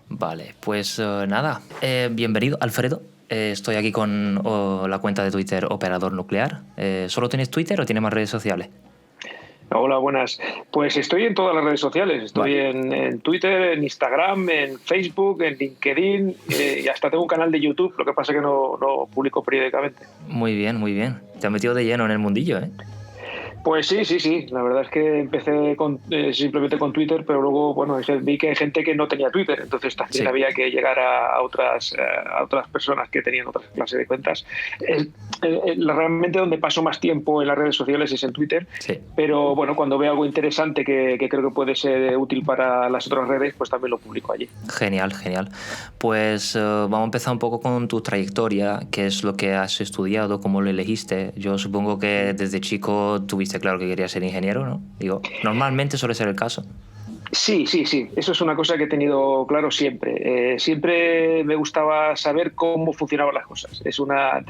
Vale, pues nada. Bienvenido, Alfredo. Estoy aquí con la cuenta de Twitter Operador Nuclear. ¿Solo tienes Twitter o tienes más redes sociales? Hola, buenas. Pues estoy en todas las redes sociales. Estoy en Twitter, en Instagram, en Facebook, en LinkedIn y hasta tengo un canal de YouTube. Lo que pasa es que no publico periódicamente. Muy bien, muy bien. Te has metido de lleno en el mundillo, ¿eh? Pues sí. La verdad es que empecé simplemente con Twitter, pero luego vi que hay gente que no tenía Twitter, entonces también había que llegar a otras personas que tenían otras clases de cuentas. Realmente donde paso más tiempo en las redes sociales es en Twitter, pero bueno, cuando veo algo interesante que creo que puede ser útil para las otras redes, pues también lo publico allí. Genial. Pues vamos a empezar un poco con tu trayectoria, qué es lo que has estudiado, cómo lo elegiste. Yo supongo que desde chico tuviste claro que querías ser ingeniero, ¿no? Digo, normalmente suele ser el caso. Sí. Eso es una cosa que he tenido claro siempre. Siempre me gustaba saber cómo funcionaban las cosas. De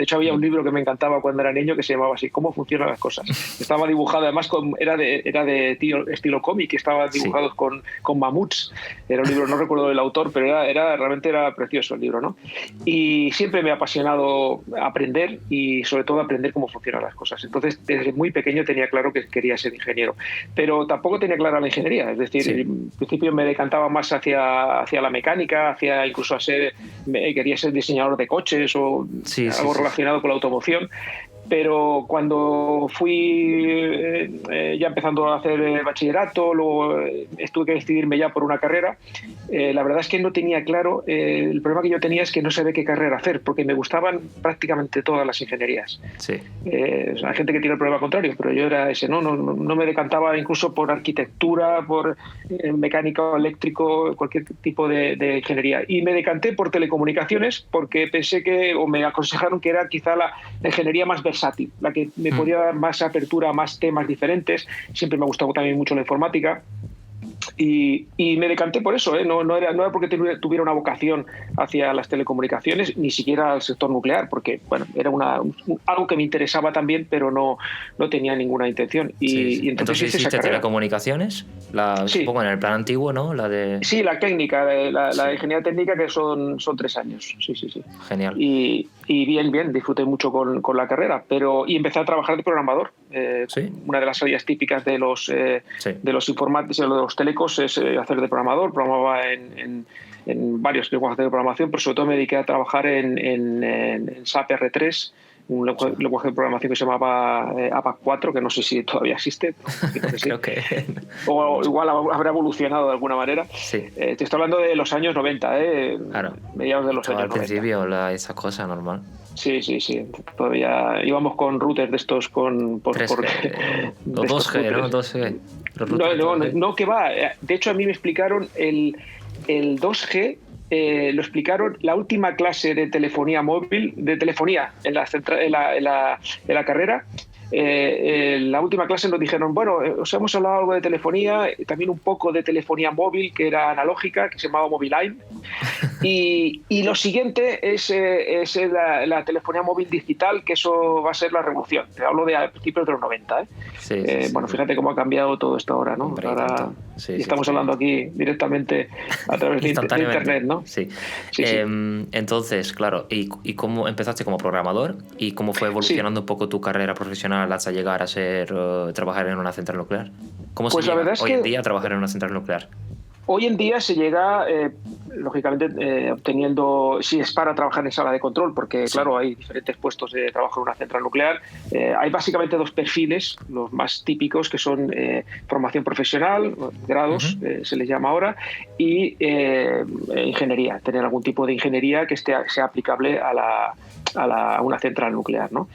hecho, había un libro que me encantaba cuando era niño que se llamaba así, ¿Cómo funcionan las cosas? Estaba dibujado, además era de estilo cómic, estaban dibujados con mamuts. Era un libro, no recuerdo el autor, pero realmente era precioso el libro, ¿no? Y siempre me ha apasionado aprender y sobre todo aprender cómo funcionan las cosas. Entonces, desde muy pequeño tenía claro que quería ser ingeniero. Pero tampoco tenía clara la ingeniería, es decir, en principio me decantaba más hacia la mecánica, incluso quería ser diseñador de coches o algo relacionado con la automoción. Pero cuando fui ya empezando a hacer bachillerato, luego tuve que decidirme ya por una carrera, la verdad es que no tenía claro, el problema que yo tenía es que no sabía qué carrera hacer, porque me gustaban prácticamente todas las ingenierías. Hay gente que tiene el problema contrario, pero yo era ese, no me decantaba incluso por arquitectura, por mecánica o eléctrico, cualquier tipo de ingeniería. Y me decanté por telecomunicaciones porque pensé o me aconsejaron que era quizá la ingeniería más versátil, la que me podía dar más apertura a más temas diferentes. Siempre me ha gustado también mucho la informática y me decanté por eso, no era porque tuviera una vocación hacia las telecomunicaciones, ni siquiera al sector nuclear, porque bueno, era algo que me interesaba también, pero no tenía ninguna intención. Y entonces hiciste telecomunicaciones, supongo en el plan antiguo, ¿no? Sí, la técnica, la ingeniería técnica, que son 3 años. Sí. Genial. Y bien, disfruté mucho con la carrera, y empecé a trabajar de programador. Una de las salidas típicas de los informáticos, de los telecos, es hacer de programador. Programaba en varios lenguajes de programación, pero sobre todo me dediqué a trabajar en SAP R3, un lenguaje de programación que se llamaba ABAP 4, que no sé si todavía existe. Creo que o igual habrá evolucionado de alguna manera. Te estoy hablando de los años 90, claro. Mediados de los años 90. Al principio esa cosa normal. Sí. Todavía íbamos con routers de estos con 3G, o 2G, ¿no? 2G. No, que va. De hecho, a mí me explicaron el 2G. Lo explicaron la última clase de telefonía móvil, en la carrera. La última clase nos dijeron, bueno, os hemos hablado algo de telefonía, también un poco de telefonía móvil, que era analógica, que se llamaba Moviline, y lo siguiente es la telefonía móvil digital, que eso va a ser la revolución. Te hablo de a principios de los 90. Fíjate cómo ha cambiado todo esto ahora, ¿no? Ahora estamos hablando aquí directamente a través de Internet, ¿no? Sí. Entonces, claro, ¿y cómo empezaste como programador? ¿Y cómo fue evolucionando un poco tu carrera profesional hasta llegar a trabajar en una central nuclear? ¿Cómo se llega hoy en día a trabajar en una central nuclear? Hoy en día se llega, lógicamente, obteniendo, si es para trabajar en sala de control, porque claro, hay diferentes puestos de trabajo en una central nuclear. Hay básicamente 2 perfiles, los más típicos, que son formación profesional, grados, se les llama ahora, y ingeniería, tener algún tipo de ingeniería que sea aplicable a una central nuclear, ¿no?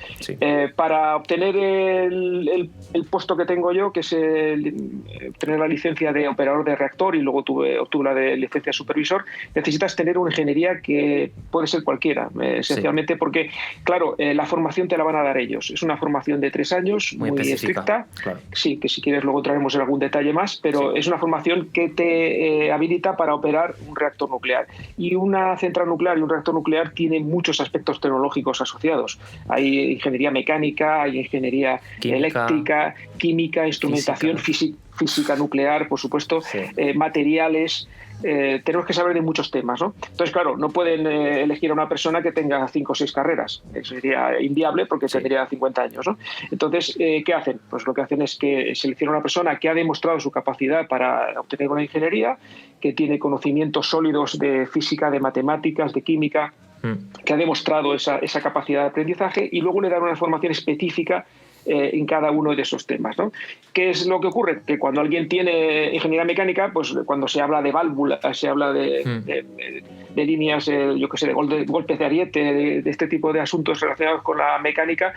Para obtener el puesto que tengo yo, que es tener la licencia de operador de reactor, y luego obtuve la de licencia de supervisor, necesitas tener una ingeniería que puede ser cualquiera, esencialmente porque, claro, la formación te la van a dar ellos. Es una formación de 3 años, muy estricta. Claro. Sí, que si quieres luego traemos en algún detalle más, pero es una formación que te habilita para operar un reactor nuclear. Y una central nuclear y un reactor nuclear tienen muchos aspectos tecnológicos asociados. Hay ingeniería mecánica, hay ingeniería eléctrica, química, instrumentación, física nuclear, por supuesto, Sí. Materiales. Tenemos que saber de muchos temas, ¿no? Entonces, claro, no pueden elegir a una persona que tenga 5 o 6 carreras. Eso sería inviable porque Sí. tendría 50 años, ¿no? Entonces, ¿qué hacen? Pues lo que hacen es que seleccionan a una persona que ha demostrado su capacidad para obtener una ingeniería, que tiene conocimientos sólidos de física, de matemáticas, de química, que ha demostrado esa capacidad de aprendizaje, y luego le dan una formación específica en cada uno de esos temas, ¿no? ¿Qué es lo que ocurre? Que cuando alguien tiene ingeniería mecánica, pues cuando se habla de válvulas, se habla de líneas, yo qué sé, de golpes de ariete, de este tipo de asuntos relacionados con la mecánica,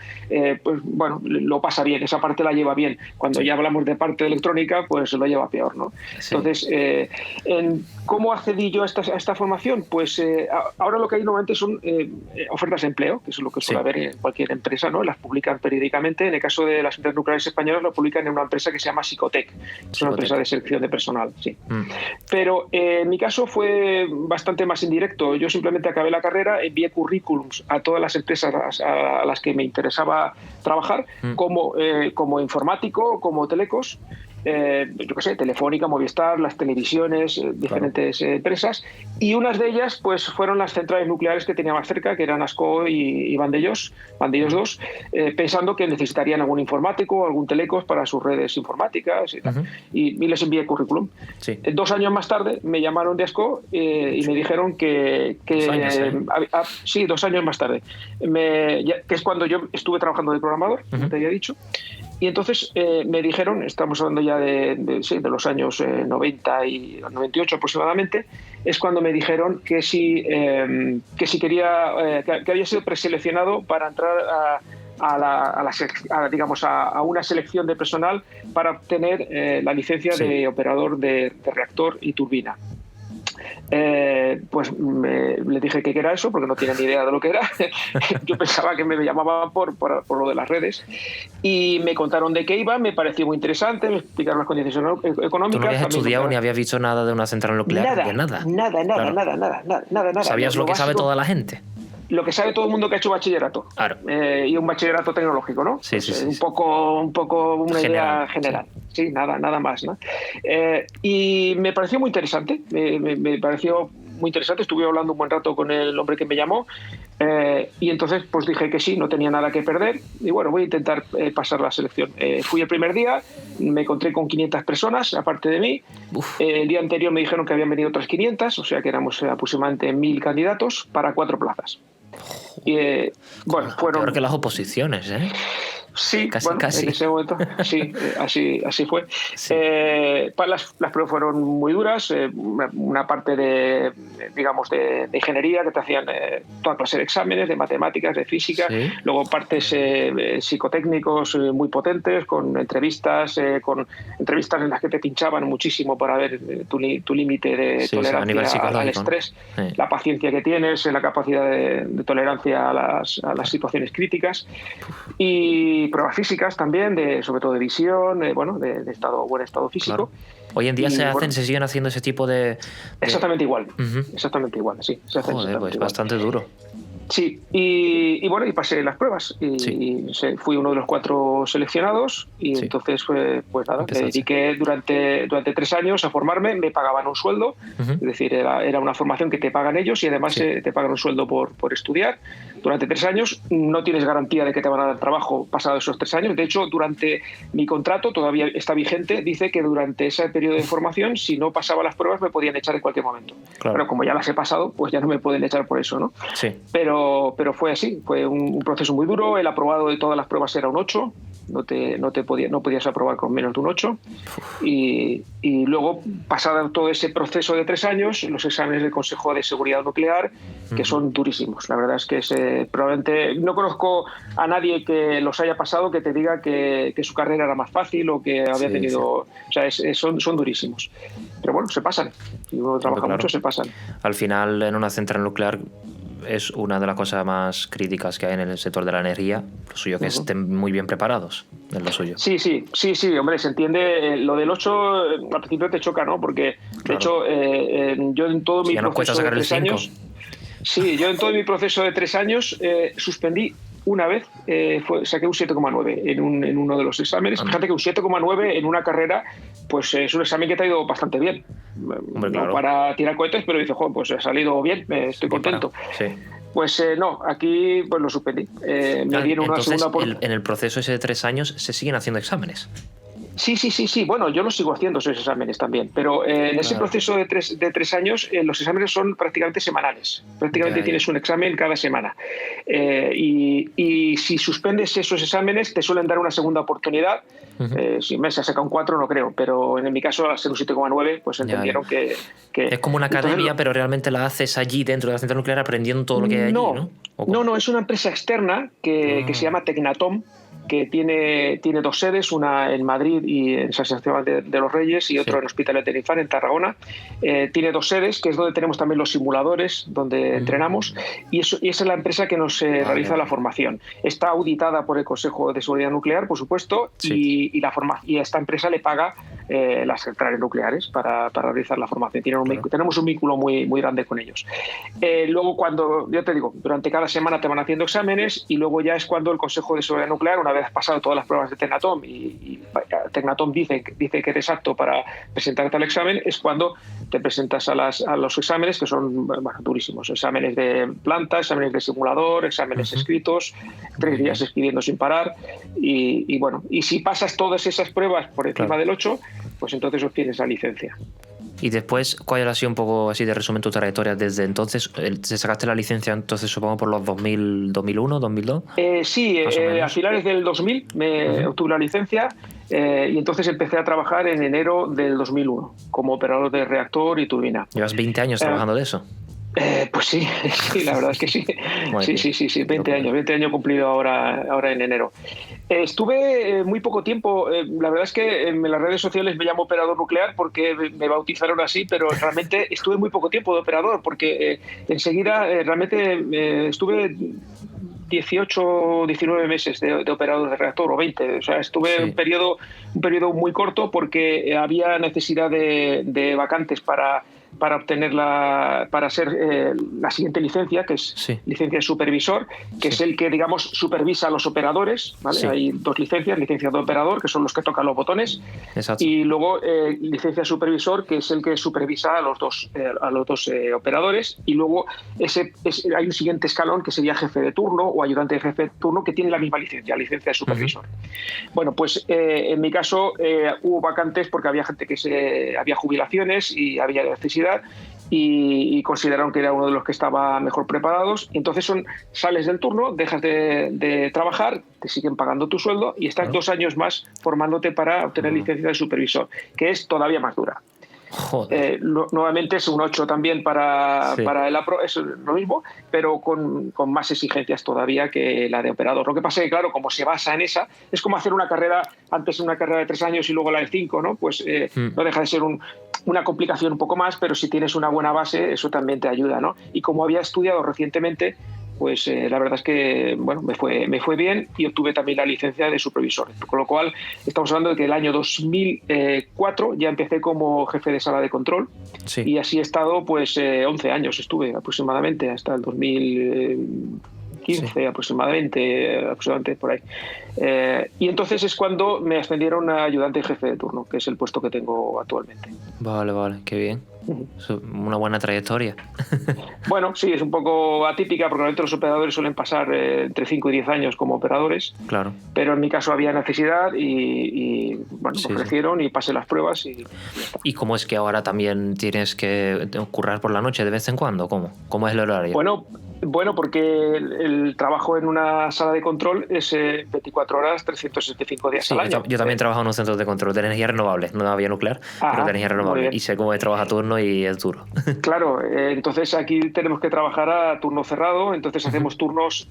pues bueno, lo pasa bien, esa parte la lleva bien. Cuando ya hablamos de parte electrónica, pues lo lleva peor, ¿no? Sí. Entonces, ¿cómo accedí yo a esta formación? Pues ahora lo que hay normalmente son ofertas de empleo, que es lo que suele haber en cualquier empresa, ¿no? Las publican periódicamente. En el caso de las centrales nucleares españolas, lo publican en una empresa que se llama Psicotec. Es una empresa de selección de personal, sí. Pero en mi caso fue bastante más indirecto. Yo simplemente acabé la carrera, envié currículums a todas las empresas a las que me interesaba trabajar, como informático, como telecos. Yo qué sé, Telefónica, Movistar, las televisiones, diferentes empresas, y unas de ellas pues fueron las centrales nucleares que tenía más cerca, que eran Ascó y Vandellós 2, pensando que necesitarían algún informático, algún telecos para sus redes informáticas y tal. Y les envié currículum. 2 años más tarde me llamaron de Ascó y me dijeron que 2 años, sí, 2 años más tarde, que es cuando yo estuve trabajando de programador, como te había dicho. Y entonces me dijeron, estamos hablando ya de los años 90 y 98 aproximadamente, es cuando me dijeron que si quería, que había sido preseleccionado para entrar digamos, a una selección de personal para obtener la licencia de operador de reactor y turbina. Pues le dije que era eso, porque no tenía ni idea de lo que era. Yo pensaba que me llamaban por lo de las redes, y me contaron de qué iba, me pareció muy interesante, me explicaron las condiciones económicas. ¿Tú no habías estudiado ni habías visto nada de una central nuclear? Nada. ¿Sabías lo que sabe toda la gente? Lo que sabe todo el mundo que ha hecho bachillerato. Claro. Y un bachillerato tecnológico, ¿no? Sí, sí. Un poco una idea general. Sí, nada más, ¿no? Y me pareció muy interesante. Me pareció muy interesante. Estuve hablando un buen rato con el hombre que me llamó. Y entonces pues dije que sí, no tenía nada que perder. Y bueno, voy a intentar pasar la selección. Fui el primer día, me encontré con 500 personas, aparte de mí. El día anterior me dijeron que habían venido otras 500, o sea que éramos aproximadamente 1000 candidatos para 4 plazas. Bueno, fueron... Peor que las oposiciones, ¿eh? Sí, casi. En ese momento sí, así fue. Sí. Las pruebas fueron muy duras, una parte de ingeniería, que te hacían toda clase de exámenes, de matemáticas, de física, luego partes psicotécnicos muy potentes, con entrevistas en las que te pinchaban muchísimo para ver tu límite de tolerancia al estrés, la paciencia que tienes, la capacidad de tolerancia a las situaciones críticas, y pruebas físicas también, sobre todo de visión, de buen estado físico. Claro. Hoy en día se siguen haciendo ese tipo de... Exactamente igual, sí. Joder, pues bastante duro. Sí, y pasé las pruebas y fui uno de los 4 seleccionados, y entonces pues nada, me dediqué durante 3 años a formarme. Me pagaban un sueldo, es decir, era una formación que te pagan ellos, y además te pagan un sueldo por estudiar. Durante 3 años no tienes garantía de que te van a dar trabajo pasados esos 3 años. De hecho, durante mi contrato, todavía está vigente, dice que durante ese periodo de formación, si no pasaba las pruebas, me podían echar en cualquier momento. Claro. Pero como ya las he pasado, pues ya no me pueden echar por eso, ¿no? Sí. Pero fue así, fue un proceso muy duro. El aprobado de todas las pruebas era un 8, no podías aprobar con menos de un 8. Y luego, pasado todo ese proceso de 3 años, los exámenes del Consejo de Seguridad Nuclear, que son durísimos. La verdad es que probablemente no conozco a nadie que los haya pasado que te diga que su carrera era más fácil o que había tenido... Sí. O sea, son durísimos. Pero bueno, se pasan. Si uno trabaja mucho, se pasan. Al final, en una central nuclear, es una de las cosas más críticas que hay en el sector de la energía. Lo suyo que estén muy bien preparados, es lo suyo. Sí, hombre, se entiende. Lo del 8 al principio te choca, ¿no? Porque, de hecho, yo en todo mi proceso de 3 años... Sí, yo en todo mi proceso de 3 años suspendí una vez saqué un 7,9 en uno de los exámenes. Fíjate que un 7,9 en una carrera pues es un examen que te ha ido bastante bien. Hombre, no claro. Para tirar cohetes, pero dice, joder, pues ha salido bien, estoy contento. Sí. Pues no, aquí pues lo suspendí. Me dieron una Entonces, segunda en el proceso ese de 3 años se siguen haciendo exámenes. Sí. Bueno, yo los sigo haciendo esos exámenes también, pero en ese proceso de tres años los exámenes son prácticamente semanales. Prácticamente tienes un examen cada semana. Y si suspendes esos exámenes te suelen dar una segunda oportunidad. Si me se saca un 4 no creo, pero en mi caso al ser un 7,9 pues entendieron que... Es como una academia, entonces, pero realmente la haces allí dentro de la central nuclear aprendiendo todo lo que hay allí, ¿no? No, es una empresa externa que se llama Tecnatom, que tiene 2 sedes, una en Madrid y en San Sebastián de los Reyes y otra en Hospitalet de Tenerife, en Tarragona. Tiene 2 sedes, que es donde tenemos también los simuladores, donde entrenamos, y esa es la empresa que nos realiza la formación. Está auditada por el Consejo de Seguridad Nuclear, por supuesto, y a esta empresa le paga las centrales nucleares para realizar la formación. Tenemos un vínculo muy, muy grande con ellos. Luego, cuando, ya te digo, durante cada semana te van haciendo exámenes y luego ya es cuando el Consejo de Seguridad Nuclear, una vez pasado todas las pruebas de Tecnatom y Tecnatom dice que eres apto para presentarte al examen, es cuando te presentas a los exámenes, que son durísimos. Exámenes de planta, exámenes de simulador, exámenes escritos, 3 días escribiendo sin parar y si pasas todas esas pruebas por encima del 8, pues entonces obtienes la licencia. Y después, ¿cuál ha sido un poco así de resumen tu trayectoria desde entonces? ¿Te sacaste la licencia entonces supongo por los 2001, 2002? Sí, a finales del 2000 me obtuve la licencia y entonces empecé a trabajar en enero del 2001 como operador de reactor y turbina. ¿Llevas 20 años trabajando de eso? Pues sí, la verdad es que sí. Sí, 20 años cumplido ahora en enero. Estuve muy poco tiempo, la verdad es que en las redes sociales me llamo operador nuclear porque me bautizaron así, pero realmente estuve muy poco tiempo de operador porque enseguida realmente estuve 18, 19 meses de operador de reactor o 20, o sea, estuve un periodo muy corto porque había necesidad de vacantes para obtener para ser la siguiente licencia, que es licencia de supervisor, que es el que, digamos, supervisa a los operadores, ¿vale? Hay 2 licencias, licencia de operador, que son los que tocan los botones, y luego licencia de supervisor, que es el que supervisa a los dos operadores, y luego hay un siguiente escalón que sería jefe de turno o ayudante de jefe de turno, que tiene la misma licencia de supervisor. Bueno, pues en mi caso hubo vacantes porque había gente había jubilaciones y había necesidad, y consideraron que era uno de los que estaba mejor preparados. Entonces sales del turno, dejas de trabajar, te siguen pagando tu sueldo y estás 2 años más formándote para obtener licencia de supervisor, que es todavía más dura. Nuevamente es un 8 también para el APRO, es lo mismo, pero con más exigencias todavía que la de operador. Lo que pasa es que, claro, como se basa en esa, es como hacer una carrera, antes una carrera de 3 años y luego la de 5, ¿no? Pues no deja de ser una complicación un poco más, pero si tienes una buena base, eso también te ayuda, ¿no? Y como había estudiado recientemente, pues la verdad es que bueno, me fue bien y obtuve también la licencia de supervisor. Con lo cual, estamos hablando de que el año 2004 ya empecé como jefe de sala de control y así he estado pues 11 años estuve aproximadamente, hasta el 2015 aproximadamente por ahí. Y entonces es cuando me ascendieron a ayudante y jefe de turno, que es el puesto que tengo actualmente. Vale, qué bien. Una buena trayectoria. Bueno, sí, es un poco atípica porque normalmente los operadores suelen pasar entre 5 y 10 años como operadores. Claro. Pero en mi caso había necesidad y bueno, me ofrecieron y pasé las pruebas y ya está. ¿Y cómo es que ahora también tienes que currar por la noche de vez en cuando? ¿Cómo es el horario? Bueno, porque el trabajo en una sala de control es 24 horas, 365 días al año. Yo también trabajo en un centro de control de energía renovable, no había nuclear, pero de energía renovable. Y sé cómo trabaja a turno y es duro. Claro, entonces aquí tenemos que trabajar a turno cerrado, entonces hacemos turnos,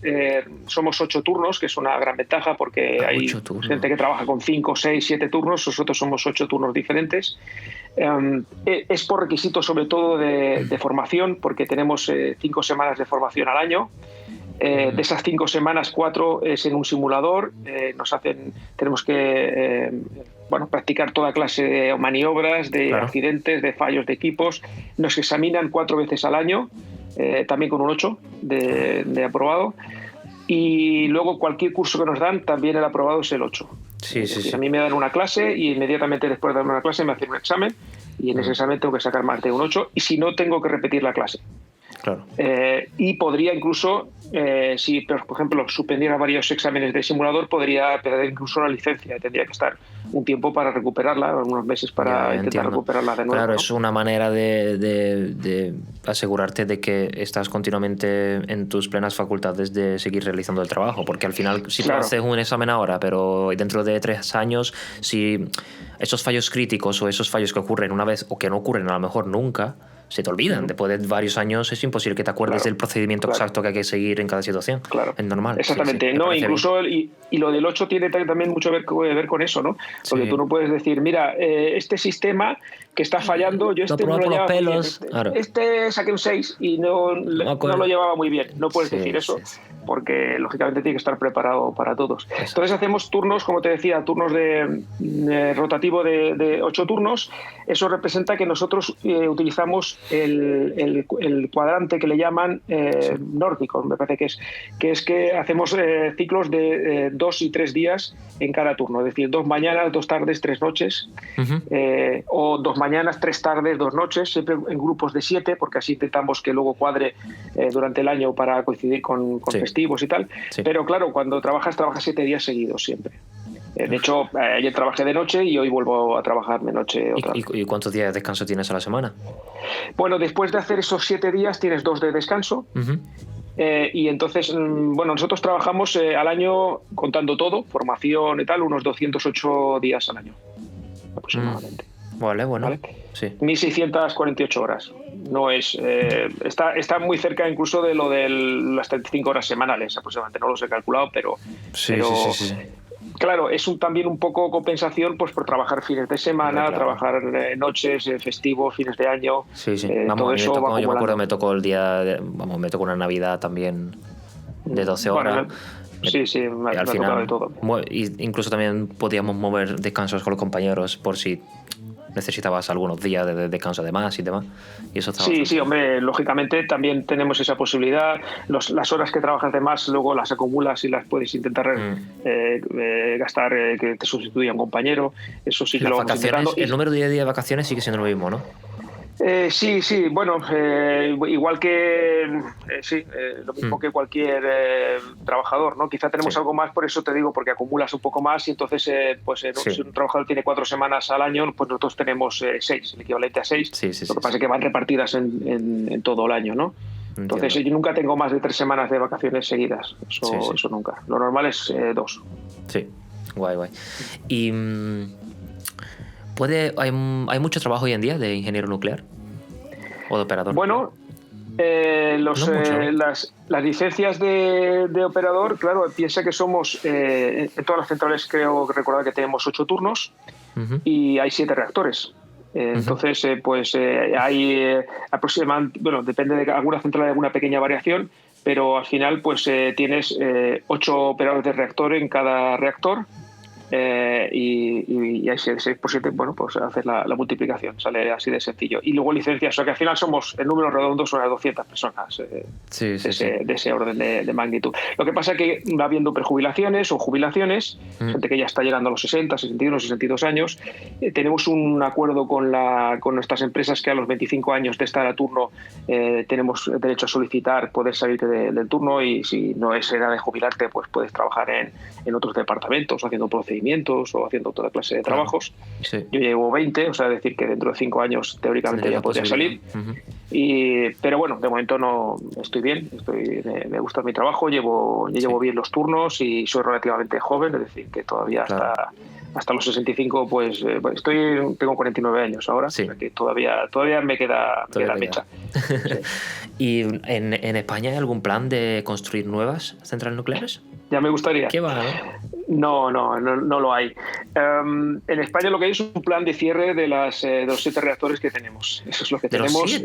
somos 8 turnos, que es una gran ventaja porque hay gente que trabaja con 5, 6, 7 turnos, nosotros somos 8 turnos diferentes. Es por requisito sobre todo de formación, porque tenemos 5 semanas de formación al año. De esas 5 semanas, 4 es en un simulador. Tenemos que practicar toda clase de maniobras, de accidentes, de fallos de equipos. Nos examinan 4 veces al año, también con un 8 de aprobado. y luego cualquier curso que nos dan, también el aprobado es el 8. Sí, sí, sí. A mí me dan una clase y inmediatamente después de darme una clase me hacen un examen y en ese examen tengo que sacar más de un 8 y si no tengo que repetir la clase. Claro. Y podría incluso, si por ejemplo suspendiera varios exámenes de simulador, podría perder incluso la licencia. Tendría que estar un tiempo para recuperarla, unos meses para intentar recuperarla de nuevo. Claro, ¿no? es una manera de asegurarte de que estás continuamente en tus plenas facultades de seguir realizando el trabajo, porque al final si tú haces un examen ahora, pero dentro de 3 años, si esos fallos críticos o esos fallos que ocurren una vez o que no ocurren a lo mejor nunca, se te olvidan. Después de varios años es imposible que te acuerdes del procedimiento exacto que hay que seguir en cada situación. Claro. Es normal. Exactamente. No, incluso y lo del 8 tiene también mucho que ver con eso, ¿no? Porque tú no puedes decir, mira, este sistema que está fallando, yo este no lo llevaba muy bien. Este saqué un 6 y no lo llevaba muy bien. No puedes decir eso porque lógicamente tiene que estar preparado para todos. Entonces hacemos turnos, como te decía, turnos de rotativo de 8 turnos. Eso representa que nosotros utilizamos el cuadrante que le llaman nórdico, me parece que es que hacemos ciclos de 2 y 3 días en cada turno, es decir, 2 mañanas, 2 tardes, 3 noches, o 2 mañanas, 3 tardes, 2 noches, siempre en grupos de 7, porque así intentamos que luego cuadre durante el año para coincidir con festivos y tal, pero claro, cuando trabajas 7 días seguidos siempre. De hecho, ayer trabajé de noche y hoy vuelvo a trabajar de noche otra vez. ¿Y cuántos días de descanso tienes a la semana? Bueno, después de hacer esos 7 días tienes 2 de descanso. Y entonces, bueno, nosotros trabajamos al año, contando todo, formación y tal, unos 208 días al año, aproximadamente. Vale, bueno. ¿Vale? Sí. 1.648 horas. No es, está muy cerca incluso de lo de las 35 horas semanales, aproximadamente. No los he calculado, pero... Sí. Claro, es también un poco compensación pues por trabajar fines de semana, trabajar noches, festivos, fines de año. Vamos, todo yo me acuerdo, me tocó el día, me tocó una Navidad también de 12 horas. Bueno, me al final, de todo. Incluso también podíamos mover descansos con los compañeros por si necesitabas algunos días de descanso de más y demás. Y eso sí, hombre, lógicamente también tenemos esa posibilidad. Las horas que trabajas de más luego las acumulas y las puedes intentar gastar, que te sustituya un compañero. Eso sí que lo vamos intentando. El número de días de vacaciones sigue siendo lo mismo, ¿no? Sí, bueno, igual que lo mismo que cualquier trabajador, ¿no? Quizá tenemos algo más, por eso te digo, porque acumulas un poco más y entonces, si un trabajador tiene 4 semanas al año, pues nosotros tenemos 6, el equivalente a 6. Lo que pasa es que van repartidas en todo el año, ¿no? Entonces yo nunca tengo más de 3 semanas de vacaciones seguidas, eso nunca. Lo normal es 2. Sí, guay. Y... ¿Hay mucho trabajo hoy en día de ingeniero nuclear o de operador? Bueno, las licencias de operador, claro, piensa que somos en todas las centrales, creo recordar que tenemos 8 turnos y hay 7 reactores. Entonces, hay aproximadamente, bueno, depende de alguna central, de alguna pequeña variación, pero al final pues tienes 8 operadores de reactor en cada reactor. Y hay 6 por 7, bueno, pues hacer la multiplicación, sale así de sencillo. Y luego licencias, o sea que al final somos, en números redondos, son 200 personas de ese orden de magnitud. Lo que pasa es que va habiendo prejubilaciones o jubilaciones, gente que ya está llegando a los 60, 61, 62 años. Tenemos un acuerdo con nuestras empresas que a los 25 años de estar a turno tenemos derecho a solicitar poder salirte del turno y si no es edad de jubilarte, pues puedes trabajar en otros departamentos haciendo procedimientos o haciendo toda clase de trabajos. Yo llevo 20, o sea, decir que dentro de 5 años teóricamente ya podría salir. Pero bueno, de momento no estoy bien, me gusta mi trabajo, llevo bien los turnos y soy relativamente joven, es decir, que todavía hasta los 65, pues tengo 49 años ahora, o sea que todavía me queda mecha. ¿Y en España hay algún plan de construir nuevas centrales nucleares? Ya me gustaría. ¿Qué va? No lo hay. En España lo que hay es un plan de cierre de los 7 reactores que tenemos. Eso es lo que tenemos.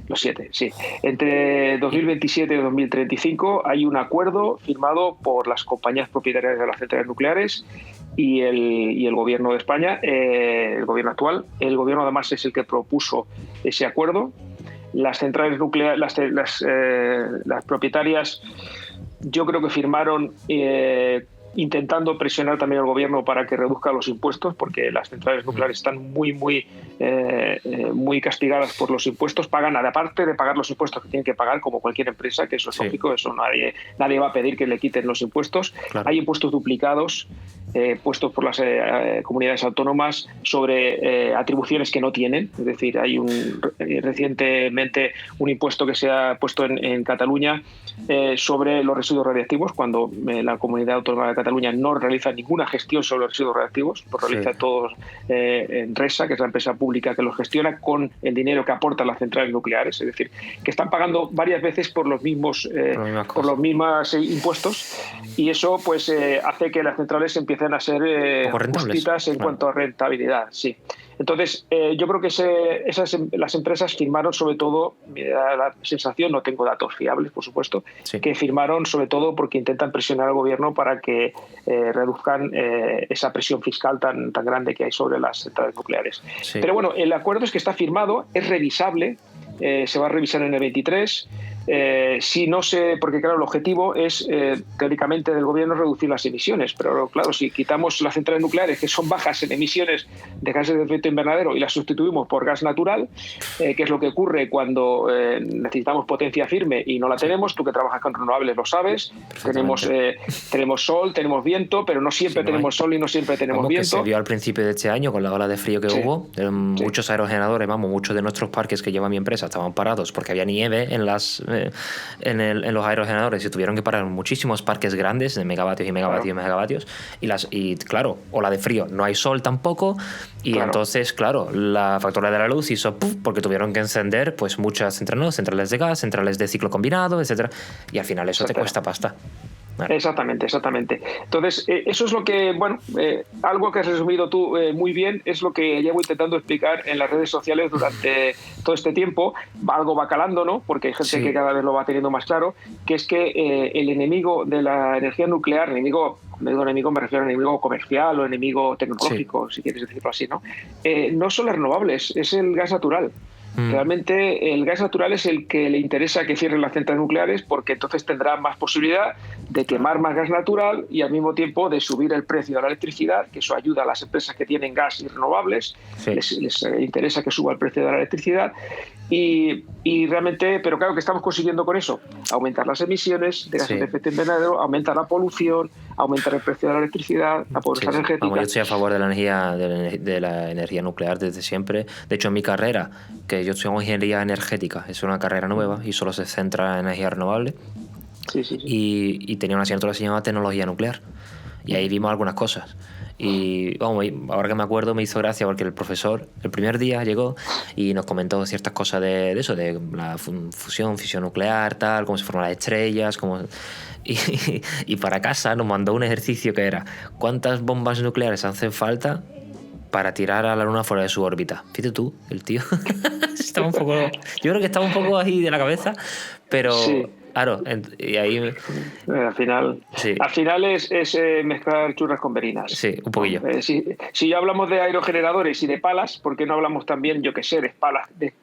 Los 7, sí. Entre 2027 y 2035 hay un acuerdo firmado por las compañías propietarias de las centrales nucleares y el gobierno de España, el gobierno actual. El gobierno además es el que propuso ese acuerdo. Las centrales nucleares, las propietarias yo creo que firmaron intentando presionar también al gobierno para que reduzca los impuestos, porque las centrales nucleares están muy castigadas por los impuestos. Pagan, aparte de pagar los impuestos que tienen que pagar, como cualquier empresa, que eso es lógico, eso nadie va a pedir que le quiten los impuestos. Claro. Hay impuestos duplicados puestos por las comunidades autónomas sobre atribuciones que no tienen. Es decir, hay recientemente un impuesto que se ha puesto en Cataluña sobre los residuos radiactivos, cuando la comunidad autónoma de Cataluña no realiza ninguna gestión sobre los residuos radiactivos, lo realiza todo en Resa, que es la empresa pública que los gestiona con el dinero que aportan las centrales nucleares. Es decir, que están pagando varias veces por los mismos impuestos, y eso pues hace que las centrales empiecen a ser justitas en cuanto a rentabilidad. Sí. Entonces, yo creo que las empresas firmaron sobre todo, me da la sensación, no tengo datos fiables, por supuesto, que firmaron sobre todo porque intentan presionar al gobierno para que reduzcan esa presión fiscal tan grande que hay sobre las centrales nucleares. Sí. Pero bueno, el acuerdo es que está firmado, es revisable, se va a revisar en el 23. Si no sé, porque claro, el objetivo es teóricamente del gobierno reducir las emisiones, pero claro, si quitamos las centrales nucleares que son bajas en emisiones de gases de efecto invernadero y las sustituimos por gas natural, que es lo que ocurre cuando necesitamos potencia firme y no la tenemos, tú que trabajas con renovables lo sabes, tenemos sol, tenemos viento, pero no siempre tenemos sol y no siempre tenemos viento. Que se vio al principio de este año con la ola de frío que hubo, muchos aerogeneradores, muchos de nuestros parques que lleva mi empresa estaban parados porque había nieve en los aerogeneradores y tuvieron que parar muchísimos parques grandes de megavatios y megavatios y megavatios y claro, ola de frío, no hay sol tampoco y entonces claro, la factura de la luz hizo ¡puf! Porque tuvieron que encender pues muchas centrales de gas, centrales de ciclo combinado, etcétera, y al final eso te cuesta pasta. Vale. Exactamente. Entonces, eso es lo que, algo que has resumido tú muy bien, es lo que llevo intentando explicar en las redes sociales durante todo este tiempo. Algo va calando, ¿no? Porque hay gente que cada vez lo va teniendo más claro, que es que el enemigo de la energía nuclear, me refiero a enemigo comercial o enemigo tecnológico, si quieres decirlo así, ¿no? No son las renovables, es el gas natural. Realmente el gas natural es el que le interesa que cierren las centrales nucleares, porque entonces tendrá más posibilidad de quemar más gas natural y al mismo tiempo de subir el precio de la electricidad, que eso ayuda a las empresas que tienen gas y renovables, les interesa que suba el precio de la electricidad y realmente, pero claro, ¿qué estamos consiguiendo con eso? Aumentar las emisiones de gases de efecto invernadero, aumentar la polución, aumentar el precio de la electricidad, la pobreza energética. Yo estoy a favor de la energía nuclear desde siempre. De hecho, en mi carrera, que yo estoy en ingeniería energética, es una carrera nueva y solo se centra en energía renovable. Y tenía una asignatura que se llamaba tecnología nuclear. Y ahí vimos algunas cosas. Y ahora que me acuerdo me hizo gracia porque el profesor el primer día llegó y nos comentó ciertas cosas de eso, de la fisión nuclear, tal, cómo se forman las estrellas, y para casa nos mandó un ejercicio que era ¿cuántas bombas nucleares hacen falta para tirar a la Luna fuera de su órbita? Fíjate tú, el tío estaba un poco, yo creo que estaba un poco ahí de la cabeza, pero claro, y ahí al final es mezclar churras con merinas. Sí, un poquillo. Si ya hablamos de aerogeneradores y de palas, ¿por qué no hablamos también, yo qué sé, de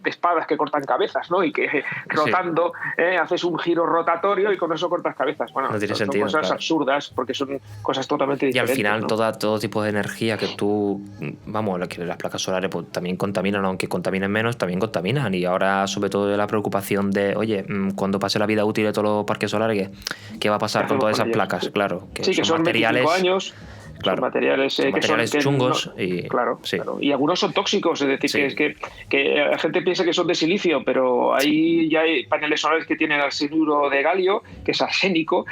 espadas que cortan cabezas, ¿no? Y que rotando haces un giro rotatorio y con eso cortas cabezas. Bueno, no tiene sentido, son cosas absurdas porque son cosas totalmente diferentes. Y al final, ¿no? todo tipo de energía que las placas solares pues, también contaminan, aunque contaminen menos, también contaminan. Y ahora, sobre todo, la preocupación de, oye, cuando pase la vida útil de todos los parques solares, ¿qué va a pasar con todas esas placas? Claro, que son materiales. 25 años. Claro, son materiales chungos claro. Y algunos son tóxicos, es decir, que la gente piensa que son de silicio, pero ahí ya hay paneles solares que tienen arsenuro de galio, que es arsénico,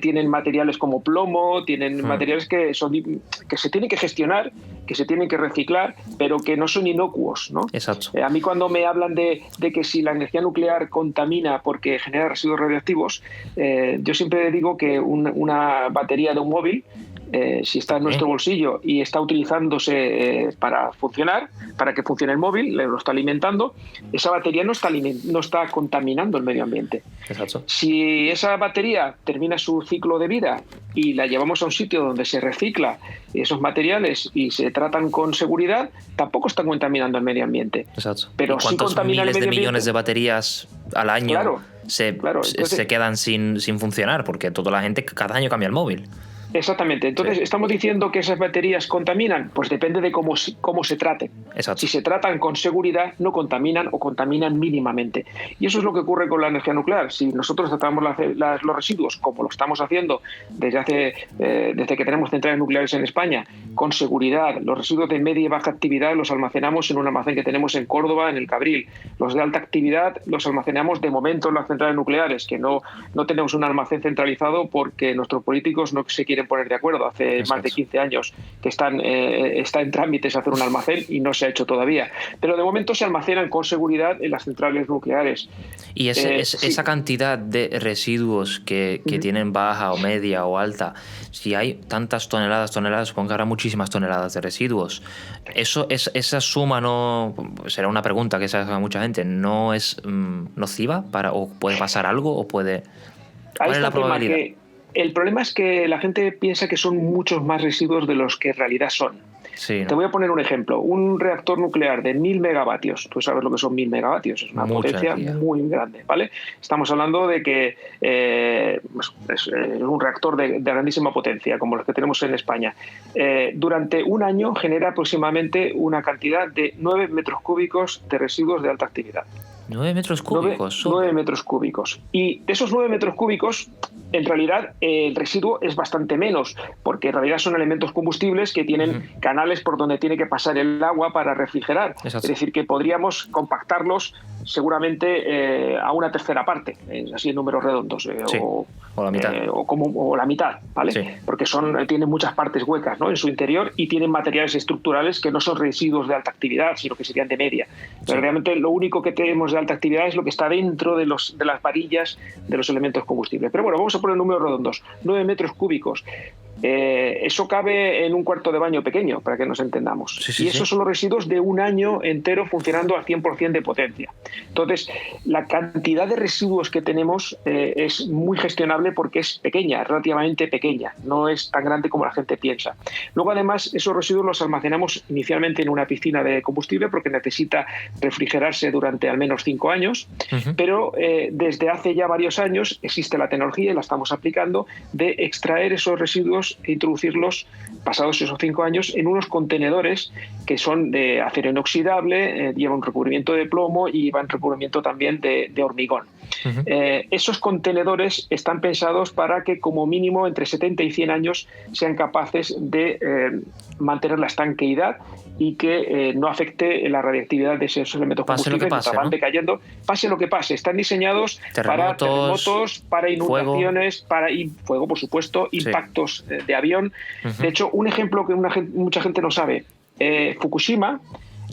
tienen materiales como plomo, tienen materiales que se tienen que gestionar, que se tienen que reciclar, pero que no son inocuos, ¿no? Exacto. A mí cuando me hablan de que si la energía nuclear contamina porque genera residuos radioactivos, yo siempre digo que una batería de un móvil, si está en nuestro bolsillo y está utilizándose para funcionar, para que funcione el móvil, lo está alimentando, esa batería no está contaminando el medio ambiente. Exacto. Si esa batería termina su ciclo de vida y la llevamos a un sitio donde se recicla esos materiales y se tratan con seguridad, tampoco están contaminando el medio ambiente. Exacto. Pero ¿y cuántos sí contaminan miles el medio de millones ambiente? de baterías al año se quedan sin funcionar, porque toda la gente cada año cambia el móvil. Exactamente. Entonces, ¿estamos diciendo que esas baterías contaminan? Pues depende de cómo se traten. Exacto. Si se tratan con seguridad, no contaminan o contaminan mínimamente. Y eso es lo que ocurre con la energía nuclear. Si nosotros tratamos los residuos, como lo estamos haciendo desde que tenemos centrales nucleares en España, con seguridad, los residuos de media y baja actividad los almacenamos en un almacén que tenemos en Córdoba, en el Cabril. Los de alta actividad los almacenamos de momento en las centrales nucleares, que no tenemos un almacén centralizado porque nuestros políticos no se quieren poner de acuerdo. Hace más de 15 años que está en trámites hacer un almacén y no se ha hecho todavía. Pero de momento se almacenan con seguridad en las centrales nucleares. Y esa cantidad de residuos que tienen baja o media o alta, si hay tantas toneladas, supongo que habrá muchísimas toneladas de residuos. Esa suma no, será una pregunta que se hace a mucha gente, ¿no es nociva o puede pasar algo o puede? ¿Cuál es la probabilidad? El problema es que la gente piensa que son muchos más residuos de los que en realidad son. Sí, ¿no? Te voy a poner un ejemplo. Un reactor nuclear de 1000 megavatios. Tú sabes lo que son 1000 megavatios. Es una potencia muy grande, ¿vale? Estamos hablando de que es un reactor de grandísima potencia, como los que tenemos en España. Durante un año genera aproximadamente una cantidad de 9 metros cúbicos de residuos de alta actividad. 9 metros cúbicos. 9 metros cúbicos. Y de esos 9 metros cúbicos, en realidad, el residuo es bastante menos, porque en realidad son elementos combustibles que tienen canales por donde tiene que pasar el agua para refrigerar. Exacto. Es decir, que podríamos compactarlos seguramente a una tercera parte, así en números redondos, o la mitad. O la mitad, ¿vale? Sí. Porque tienen muchas partes huecas, ¿no?, en su interior, y tienen materiales estructurales que no son residuos de alta actividad, sino que serían de media. Pero realmente lo único que tenemos de alta actividad es lo que está dentro de las varillas de los elementos combustibles. Pero bueno, vamos a poner números redondos. 9 metros cúbicos. Eso cabe en un cuarto de baño pequeño, para que nos entendamos. Y esos son los residuos de un año entero funcionando al 100% de potencia. Entonces, la cantidad de residuos que tenemos es muy gestionable porque es pequeña, relativamente pequeña. No es tan grande como la gente piensa. Luego, además, esos residuos los almacenamos inicialmente en una piscina de combustible porque necesita refrigerarse durante al menos 5 años. Pero desde hace ya varios años existe la tecnología, y la estamos aplicando, de extraer esos residuos e introducirlos, pasados esos 5 años, en unos contenedores que son de acero inoxidable, llevan un recubrimiento de plomo y llevan recubrimiento también de hormigón. Esos contenedores están pensados para que como mínimo entre 70 y 100 años sean capaces de mantener la estanqueidad y que no afecte la radiactividad de esos elementos combustibles que van decayendo. Pase lo que pase. Están diseñados para terremotos, para inundaciones, fuego, por supuesto, impactos de avión. De hecho, un ejemplo que mucha gente no sabe, Fukushima,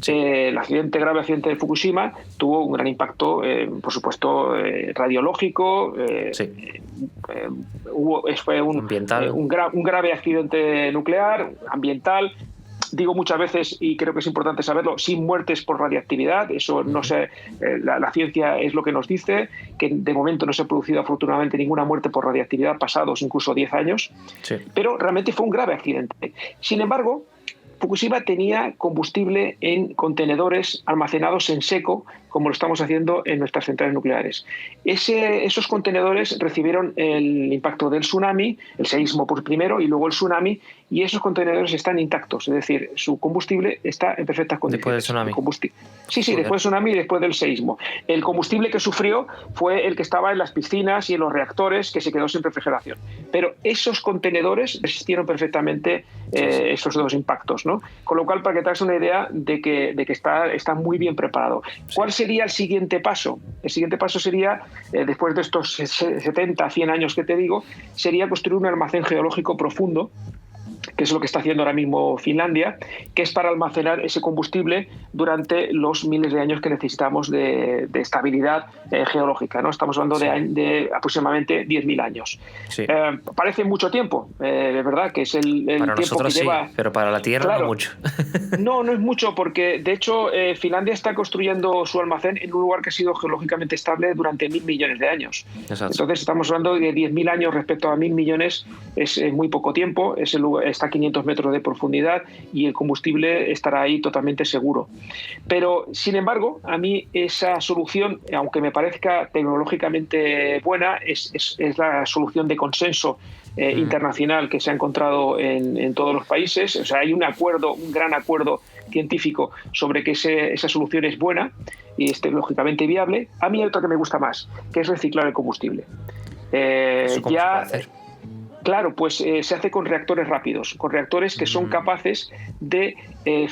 el grave accidente de Fukushima tuvo un gran impacto, por supuesto, radiológico. Fue un grave accidente nuclear, ambiental. Digo muchas veces, y creo que es importante saberlo, sin muertes por radiactividad. Eso no sé, la ciencia es lo que nos dice, que de momento no se ha producido afortunadamente ninguna muerte por radiactividad pasados incluso 10 años. Pero realmente fue un grave accidente. Sin embargo, Fukushima tenía combustible en contenedores almacenados en seco, como lo estamos haciendo en nuestras centrales nucleares. Esos contenedores recibieron el impacto del tsunami, el seísmo por primero y luego el tsunami, y esos contenedores están intactos, es decir, su combustible está en perfectas condiciones. Después del tsunami. Sí, después del tsunami y después del seísmo. El combustible que sufrió fue el que estaba en las piscinas y en los reactores, que se quedó sin refrigeración. Pero esos contenedores resistieron perfectamente esos dos impactos, ¿no? Con lo cual, para que te hagas una idea de que está muy bien preparado. ¿Cuál sería el siguiente paso? El siguiente paso sería, después de estos 70, 100 años que te digo, sería construir un almacén geológico profundo, que es lo que está haciendo ahora mismo Finlandia, que es para almacenar ese combustible durante los miles de años que necesitamos de estabilidad geológica, ¿no? Estamos hablando de aproximadamente 10.000 años. Parece mucho tiempo, de verdad, que es el para tiempo nosotros que lleva. Pero para la Tierra no mucho. No es mucho, porque de hecho Finlandia está construyendo su almacén en un lugar que ha sido geológicamente estable durante 1.000 millones de años. Exacto. Entonces estamos hablando de 10.000 años respecto a 1.000 millones, es muy poco tiempo. Está a 500 metros de profundidad y el combustible estará ahí totalmente seguro. Pero, sin embargo, a mí esa solución, aunque me parezca tecnológicamente buena, es la solución de consenso internacional que se ha encontrado en todos los países. O sea, hay un gran acuerdo científico sobre que esa solución es buena y es tecnológicamente viable. A mí hay otra que me gusta más, que es reciclar el combustible. ¿Eso cómo se puede hacer? Claro, pues se hace con reactores rápidos, con reactores que son capaces de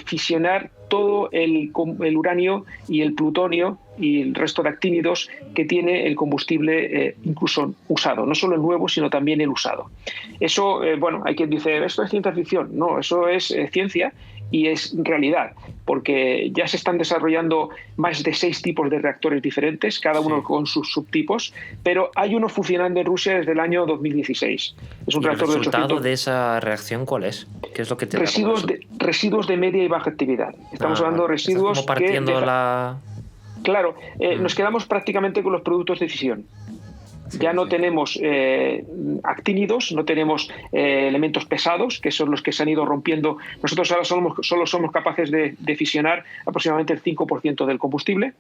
fisionar todo el uranio y el plutonio y el resto de actínidos que tiene el combustible incluso usado, no solo el nuevo, sino también el usado. Eso, bueno, hay quien dice, esto es ciencia ficción. No, eso es ciencia y es realidad, porque ya se están desarrollando más de 6 tipos de reactores diferentes, cada uno con sus subtipos, pero hay uno funcionando en Rusia desde el año 2016. Es un reactor ¿El resultado de 800... de esa reacción cuál es? ¿Qué es lo que te da residuos de media y baja actividad. Estamos hablando de residuos como partiendo Claro, nos quedamos prácticamente con los productos de fisión. Ya no tenemos actínidos, no tenemos elementos pesados, que son los que se han ido rompiendo. Nosotros ahora solo somos capaces de fisionar aproximadamente el 5% del combustible,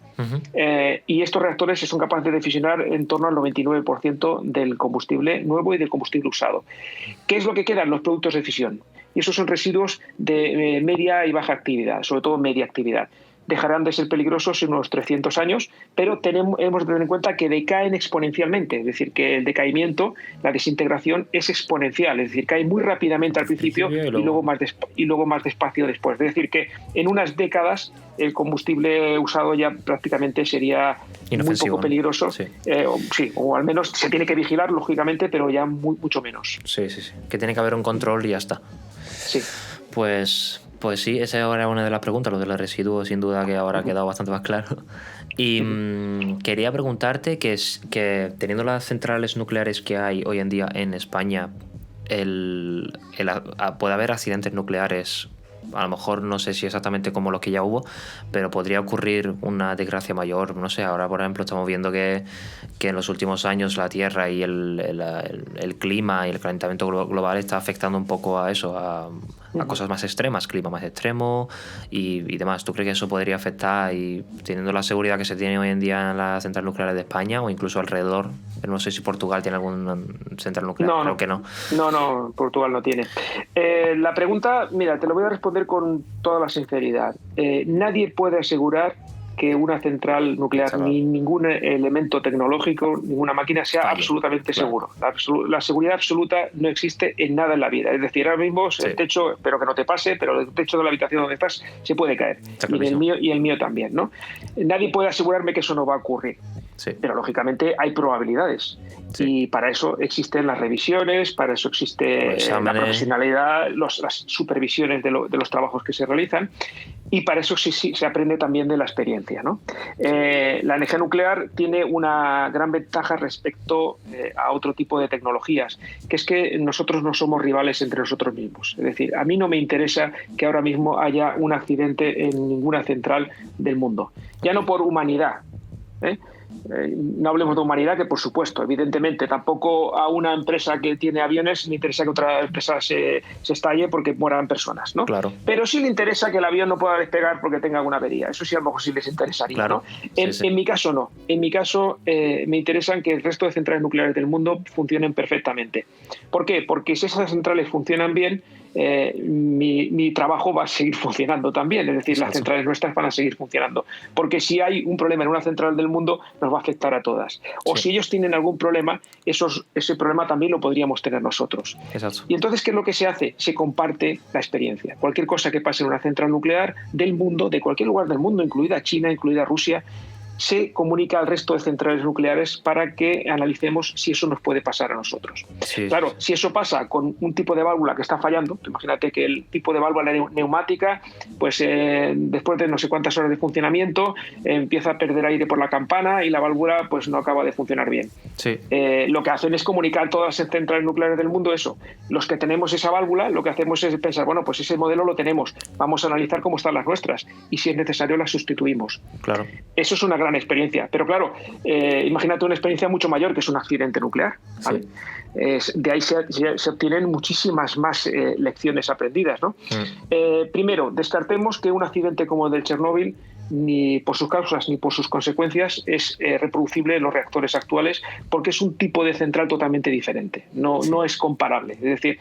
y estos reactores son capaces de fisionar en torno al 99% del combustible nuevo y del combustible usado. ¿Qué es lo que quedan? Los productos de fisión. Y esos son residuos de media y baja actividad, sobre todo media actividad. Dejarán de ser peligrosos en unos 300 años, pero hemos de tener en cuenta que decaen exponencialmente, es decir, que el decaimiento, la desintegración es exponencial, es decir, cae muy rápidamente al principio y luego más despacio después. Es decir, que en unas décadas el combustible usado ya prácticamente sería muy poco peligroso, o al menos se tiene que vigilar, lógicamente, pero ya mucho menos. Sí, que tiene que haber un control y ya está. Sí. Pues sí, esa era una de las preguntas, lo de los residuos, sin duda que ahora ha quedado bastante más claro. Y quería preguntarte que teniendo las centrales nucleares que hay hoy en día en España, puede haber accidentes nucleares, a lo mejor no sé si exactamente como los que ya hubo, pero podría ocurrir una desgracia mayor. No sé, ahora por ejemplo estamos viendo que en los últimos años la Tierra y el clima y el calentamiento global está afectando un poco a eso, a cosas más extremas, clima más extremo y demás. ¿Tú crees que eso podría afectar, y teniendo la seguridad que se tiene hoy en día en las centrales nucleares de España o incluso alrededor? No sé si Portugal tiene alguna central nuclear, creo que no. No, Portugal no tiene. La pregunta, mira, te lo voy a responder con toda la sinceridad. Nadie puede asegurar que una central nuclear ni ningún elemento tecnológico, ninguna máquina sea absolutamente seguro. La seguridad absoluta no existe en nada en la vida. Es decir, ahora mismo el techo, espero que no te pase, pero el techo de la habitación donde estás se puede caer. Y el mío también, ¿no? Nadie puede asegurarme que eso no va a ocurrir. Sí. Pero lógicamente hay probabilidades. Sí. Y para eso existen las revisiones, para eso existe la profesionalidad, las supervisiones de los trabajos que se realizan, y para eso sí se aprende también de la experiencia, ¿no? La energía nuclear tiene una gran ventaja respecto a otro tipo de tecnologías, que es que nosotros no somos rivales entre nosotros mismos. Es decir, a mí no me interesa que ahora mismo haya un accidente en ninguna central del mundo. Ya no por humanidad, no hablemos de humanidad, que por supuesto, evidentemente, tampoco a una empresa que tiene aviones le interesa que otra empresa se estalle porque mueran personas, ¿no? Claro. Pero sí le interesa que el avión no pueda despegar porque tenga alguna avería. Eso sí, a lo mejor sí les interesaría, claro, ¿no? En mi caso no. En mi caso me interesan que el resto de centrales nucleares del mundo funcionen perfectamente. ¿Por qué? Porque si esas centrales funcionan bien, mi trabajo va a seguir funcionando también, es decir, las centrales nuestras van a seguir funcionando, porque si hay un problema en una central del mundo nos va a afectar a todas, o si ellos tienen algún problema, ese problema también lo podríamos tener nosotros. Exacto. Y entonces, ¿qué es lo que se hace? Se comparte la experiencia. Cualquier cosa que pase en una central nuclear del mundo, de cualquier lugar del mundo, incluida China, incluida Rusia, se comunica al resto de centrales nucleares para que analicemos si eso nos puede pasar a nosotros. Claro, si eso pasa con un tipo de válvula que está fallando, imagínate que el tipo de válvula neumática, pues después de no sé cuántas horas de funcionamiento, empieza a perder aire por la campana y la válvula pues no acaba de funcionar bien. Lo que hacen es comunicar a todas las centrales nucleares del mundo eso. Los que tenemos esa válvula, lo que hacemos es pensar, bueno, pues ese modelo lo tenemos, vamos a analizar cómo están las nuestras y si es necesario las sustituimos. Claro. Eso es una gran gran experiencia. Pero claro, imagínate una experiencia mucho mayor, que es un accidente nuclear, ¿vale? Sí. De ahí se obtienen muchísimas más lecciones aprendidas, ¿no? Primero, descartemos que un accidente como el del Chernóbil, ni por sus causas ni por sus consecuencias, es reproducible en los reactores actuales, porque es un tipo de central totalmente diferente. No es comparable. Es decir,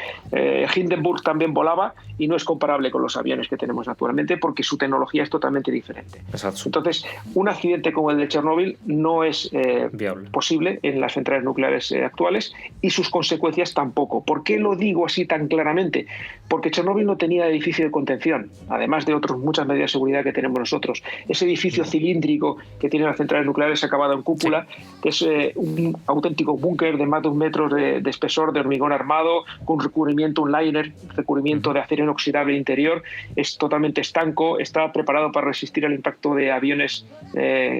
Hindenburg también volaba y no es comparable con los aviones que tenemos actualmente, porque su tecnología es totalmente diferente. Exacto. Entonces, un accidente como el de Chernóbil no es viable, posible en las centrales nucleares actuales, y sus consecuencias tampoco. ¿Por qué lo digo así tan claramente? Porque Chernóbil no tenía edificio de contención, además de muchas medidas de seguridad que tenemos nosotros. Ese edificio cilíndrico que tienen las centrales nucleares acabado en cúpula, que es un auténtico búnker de más de 1 metro de espesor, de hormigón armado, con recubrimiento, un liner, recubrimiento de acero inoxidable interior, es totalmente estanco, está preparado para resistir el impacto de aviones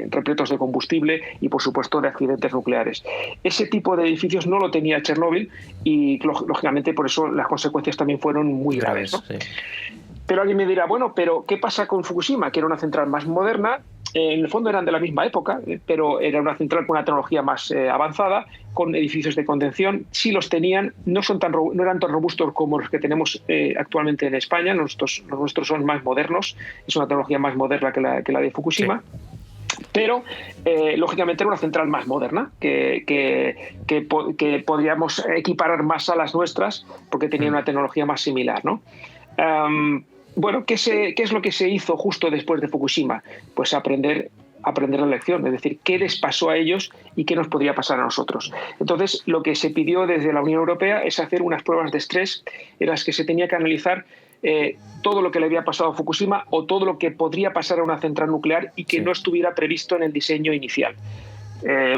repletos de combustible y, por supuesto, de accidentes nucleares. Ese tipo de edificios no lo tenía Chernóbil y, lógicamente, por eso las consecuencias también fueron muy graves, ¿no? Sí. Pero alguien me dirá, bueno, pero ¿qué pasa con Fukushima? Que era una central más moderna, en el fondo eran de la misma época, pero era una central con una tecnología más avanzada, con edificios de contención. Sí los tenían, no eran tan robustos como los que tenemos actualmente en España, los nuestros son más modernos, es una tecnología más moderna que la de Fukushima. Sí. Pero, lógicamente, era una central más moderna, que podríamos equiparar más a las nuestras, porque tenía una tecnología más similar, ¿no? Bueno, ¿qué es lo que se hizo justo después de Fukushima? Pues aprender la lección, es decir, qué les pasó a ellos y qué nos podría pasar a nosotros. Entonces, lo que se pidió desde la Unión Europea es hacer unas pruebas de estrés en las que se tenía que analizar todo lo que le había pasado a Fukushima o todo lo que podría pasar a una central nuclear y que no estuviera previsto en el diseño inicial.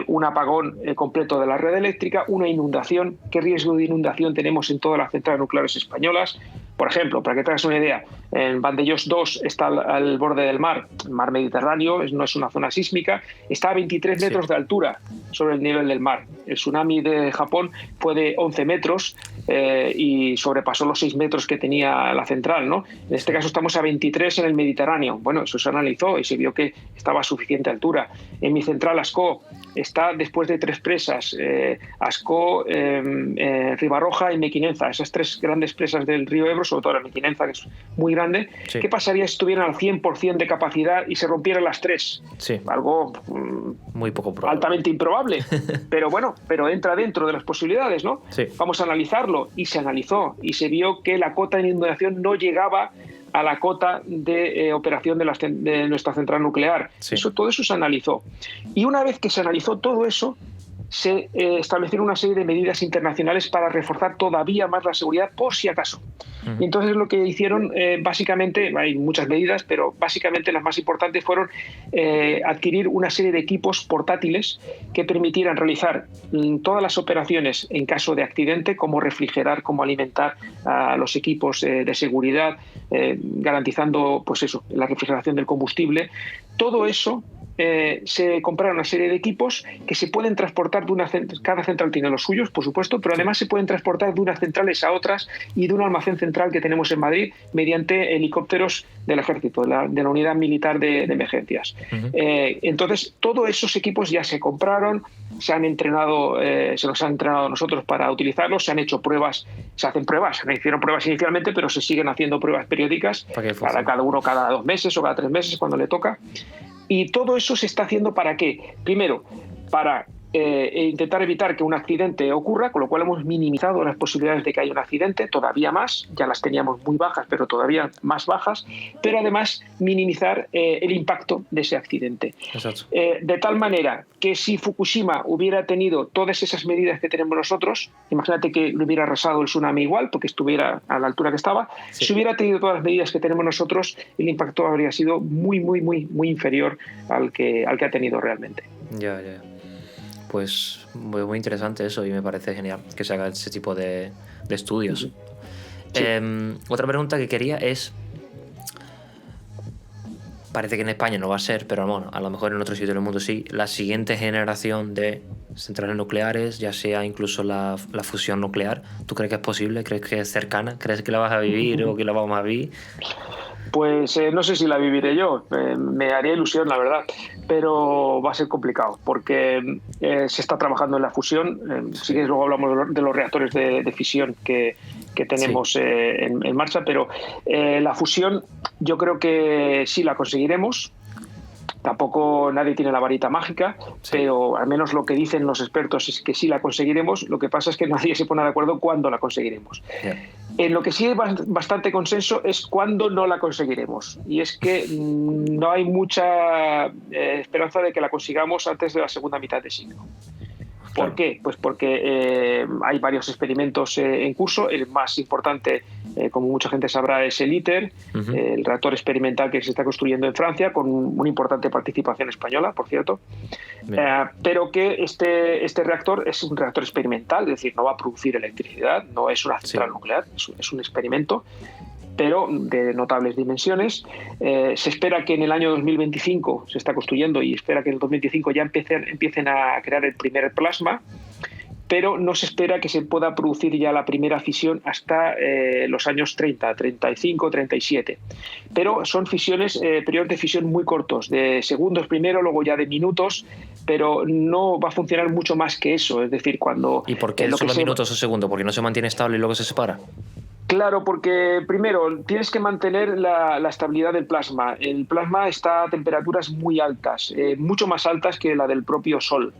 Un apagón completo de la red eléctrica, una inundación, qué riesgo de inundación tenemos en todas las centrales nucleares españolas. Por ejemplo, para que te hagas una idea, en Vandellós 2 está al borde del mar, el mar Mediterráneo, no es una zona sísmica, está a 23 metros de altura sobre el nivel del mar. El tsunami de Japón fue de 11 metros y sobrepasó los 6 metros que tenía la central, ¿no? En este caso estamos a 23 en el Mediterráneo. Bueno, eso se analizó y se vio que estaba a suficiente altura. En mi central Ascó está después de 3 presas, Ascó, Ribarroja y Mequinenza, esas 3 grandes presas del río Ebro, sobre todo la Mequinenza, que es muy grande. Sí. ¿Qué pasaría si estuvieran al 100% de capacidad y se rompieran las 3? Sí. Algo muy poco probable, altamente improbable, pero bueno, pero entra dentro de las posibilidades, ¿no? Sí. Vamos a analizarlo, y se analizó y se vio que la cota de inundación no llegaba a la cota de operación de nuestra central nuclear. Sí. Todo eso se analizó. Y una vez que se analizó todo eso, se establecieron una serie de medidas internacionales para reforzar todavía más la seguridad, por si acaso. Y entonces lo que hicieron, básicamente, hay muchas medidas, pero básicamente las más importantes fueron adquirir una serie de equipos portátiles que permitieran realizar todas las operaciones en caso de accidente, como refrigerar, como alimentar a los equipos de seguridad, garantizando, pues eso, la refrigeración del combustible. Todo eso se compraron una serie de equipos que se pueden transportar cada central tiene los suyos, por supuesto, pero además se pueden transportar de unas centrales a otras y de un almacén central que tenemos en Madrid mediante helicópteros del Ejército, de la Unidad Militar de Emergencias. Entonces, todos esos equipos ya se compraron, se han entrenado, se nos han entrenado a nosotros para utilizarlos, se han hecho pruebas, se hacen pruebas, se hicieron pruebas inicialmente, pero se siguen haciendo pruebas periódicas para cada uno cada 2 meses o cada 3 meses cuando le toca. Y todo eso se está haciendo ¿para qué? Primero, para intentar evitar que un accidente ocurra, con lo cual hemos minimizado las posibilidades de que haya un accidente, todavía más, ya las teníamos muy bajas, pero todavía más bajas, pero además minimizar el impacto de ese accidente. De tal manera que si Fukushima hubiera tenido todas esas medidas que tenemos nosotros, imagínate que le hubiera arrasado el tsunami igual, porque estuviera a la altura que estaba, si hubiera tenido todas las medidas que tenemos nosotros, el impacto habría sido muy, muy, muy, muy inferior al que ha tenido realmente. Ya. Pues muy interesante eso, y me parece genial que se haga ese tipo de estudios. Sí. Otra pregunta que quería es, parece que en España no va a ser, pero bueno, a lo mejor en otros sitios del mundo sí, la siguiente generación de centrales nucleares, ya sea incluso la fusión nuclear, ¿tú crees que es posible? ¿Crees que es cercana? ¿Crees que la vas a vivir o que la vamos a vivir? Pues no sé si la viviré yo, me haría ilusión, la verdad, pero va a ser complicado porque se está trabajando en la fusión. Si quieres, luego hablamos de los reactores de fisión que tenemos en marcha, pero la fusión yo creo que sí la conseguiremos. Tampoco nadie tiene la varita mágica, pero al menos lo que dicen los expertos es que sí la conseguiremos. Lo que pasa es que nadie se pone de acuerdo cuándo la conseguiremos. En lo que sí hay bastante consenso es cuándo no la conseguiremos. Y es que no hay mucha esperanza de que la consigamos antes de la segunda mitad de siglo. ¿Por qué? Pues porque hay varios experimentos en curso. El más importante, como mucha gente sabrá, es el ITER, el reactor experimental que se está construyendo en Francia, con una importante participación española, por cierto. Pero que este reactor es un reactor experimental, es decir, no va a producir electricidad, no es una central nuclear, es un experimento, pero de notables dimensiones. Se espera que en el año 2025 se está construyendo y espera que en el 2025 ya empiecen a crear el primer plasma, pero no se espera que se pueda producir ya la primera fisión hasta los años 30, 35, 37. Pero son fisiones, periodos de fisión muy cortos, de segundos primero, luego ya de minutos, pero no va a funcionar mucho más que eso. Es decir, cuando... ¿Y por qué solo minutos o segundos? ¿Porque no se mantiene estable y luego se separa? Claro, porque primero tienes que mantener la estabilidad del plasma. El plasma está a temperaturas muy altas, mucho más altas que la del propio Sol.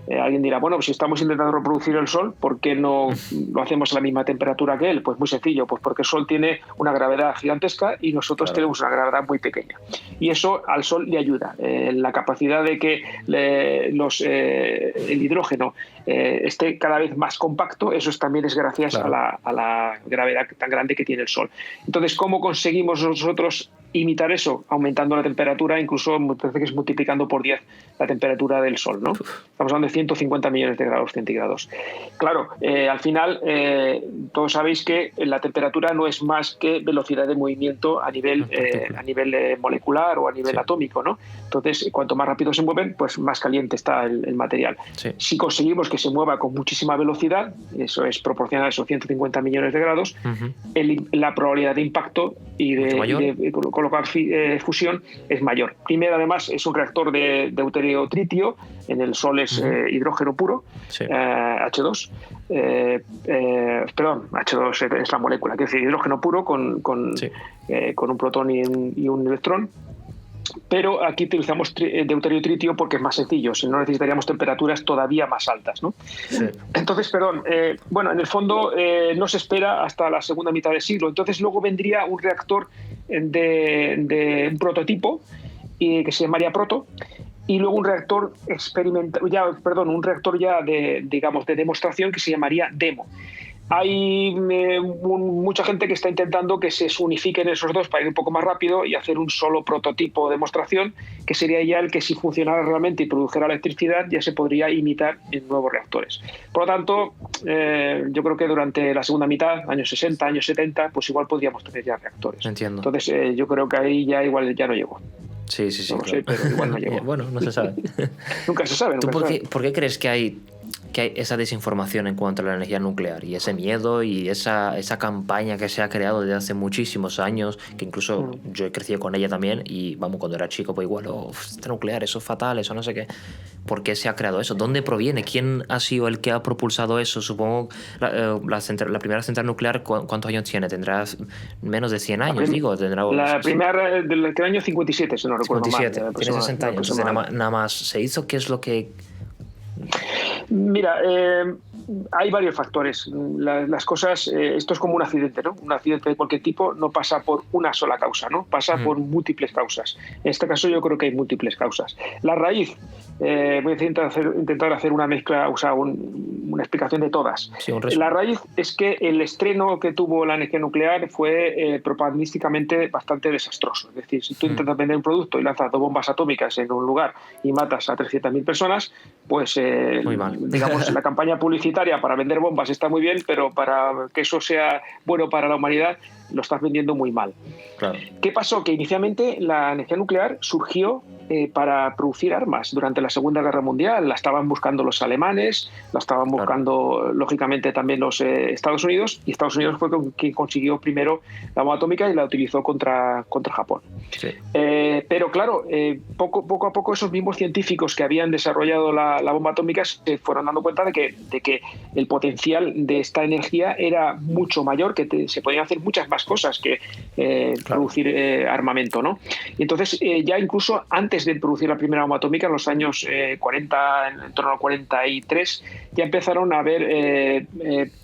Alguien dirá, bueno, pues si estamos intentando reproducir el Sol, ¿por qué no lo hacemos a la misma temperatura que él? Pues muy sencillo, pues porque el Sol tiene una gravedad gigantesca y nosotros tenemos una gravedad muy pequeña. Y eso al Sol le ayuda. La capacidad de que el hidrógeno esté cada vez más compacto, eso también es gracias a la gravedad tan grande que tiene el Sol. Entonces, ¿cómo conseguimos nosotros imitar eso? Aumentando la temperatura, incluso muchas veces multiplicando por 10 la temperatura del Sol, ¿no? Estamos hablando de 150 millones de grados centígrados. Claro, al final todos sabéis que la temperatura no es más que velocidad de movimiento a nivel molecular o a nivel atómico, ¿no? Entonces, cuanto más rápido se mueven, pues más caliente está el material. Si conseguimos que se mueva con muchísima velocidad, eso es proporcional a esos 150 millones de grados, la probabilidad de impacto y de colocar fusión es mayor. Primero, además, es un reactor de deuterio-tritio. En el Sol es hidrógeno puro, H2. Perdón, H2 es la molécula, es decir, hidrógeno puro con un protón y un electrón. Pero aquí utilizamos deuterio-tritio porque es más sencillo, si no necesitaríamos temperaturas todavía más altas, ¿no? Entonces, bueno, en el fondo no se espera hasta la segunda mitad del siglo. Entonces luego vendría un reactor de un prototipo que se llamaría Proto, y luego un reactor un reactor ya de demostración que se llamaría Demo. Hay mucha gente que está intentando que se unifiquen esos dos para ir un poco más rápido y hacer un solo prototipo de demostración, que sería ya el que, si funcionara realmente y produjera electricidad, ya se podría imitar en nuevos reactores. Por lo tanto, yo creo que durante la segunda mitad, años 60, años 70, pues igual podríamos tener ya reactores. Entiendo. Entonces, yo creo que ahí ya igual ya no llegó. Sí. No lo sé, pero igual no llegó. Bueno, no se sabe. Nunca se sabe. ¿Tú por qué crees que hay esa desinformación en cuanto a la energía nuclear y ese miedo y esa campaña que se ha creado desde hace muchísimos años, que incluso yo he crecido con ella también y vamos, cuando era chico pues igual, está nuclear, eso es fatal, eso no sé qué? ¿Por qué se ha creado eso? ¿Dónde proviene? ¿Quién ha sido el que ha propulsado eso? Supongo la primera central nuclear, ¿cuántos años tiene? ¿Tendrá menos de 100 años? La primera del año 57, si no recuerdo 57, mal. Tiene 60 años, entonces nada más se hizo. ¿Qué es lo que...? Mira, hay varios factores. Las cosas, esto es como un accidente, ¿no? Un accidente de cualquier tipo no pasa por una sola causa, ¿no? Pasa por múltiples causas. En este caso yo creo que hay múltiples causas. La raíz, voy a intentar hacer una mezcla, o sea, una explicación de todas. Sí, la raíz es que el estreno que tuvo la energía nuclear fue propagandísticamente bastante desastroso. Es decir, si tú intentas vender un producto y lanzas 2 bombas atómicas en un lugar y matas a 300.000 personas, pues muy mal. Digamos, la campaña publicitaria para vender bombas está muy bien, pero para que eso sea bueno para la humanidad lo estás vendiendo muy mal. Claro. ¿Qué pasó? Que inicialmente la energía nuclear surgió para producir armas. Durante la Segunda Guerra Mundial la estaban buscando los alemanes, la estaban buscando lógicamente también los Estados Unidos, y Estados Unidos fue quien consiguió primero la bomba atómica y la utilizó contra Japón. Sí. Pero claro, poco a poco esos mismos científicos que habían desarrollado la bomba atómica se fueron dando cuenta de que el potencial de esta energía era mucho mayor, que se podían hacer muchas más cosas que producir armamento, ¿no? Y entonces ya incluso antes de producir la primera bomba atómica, en los años 40, en torno al 43, ya empezaron a haber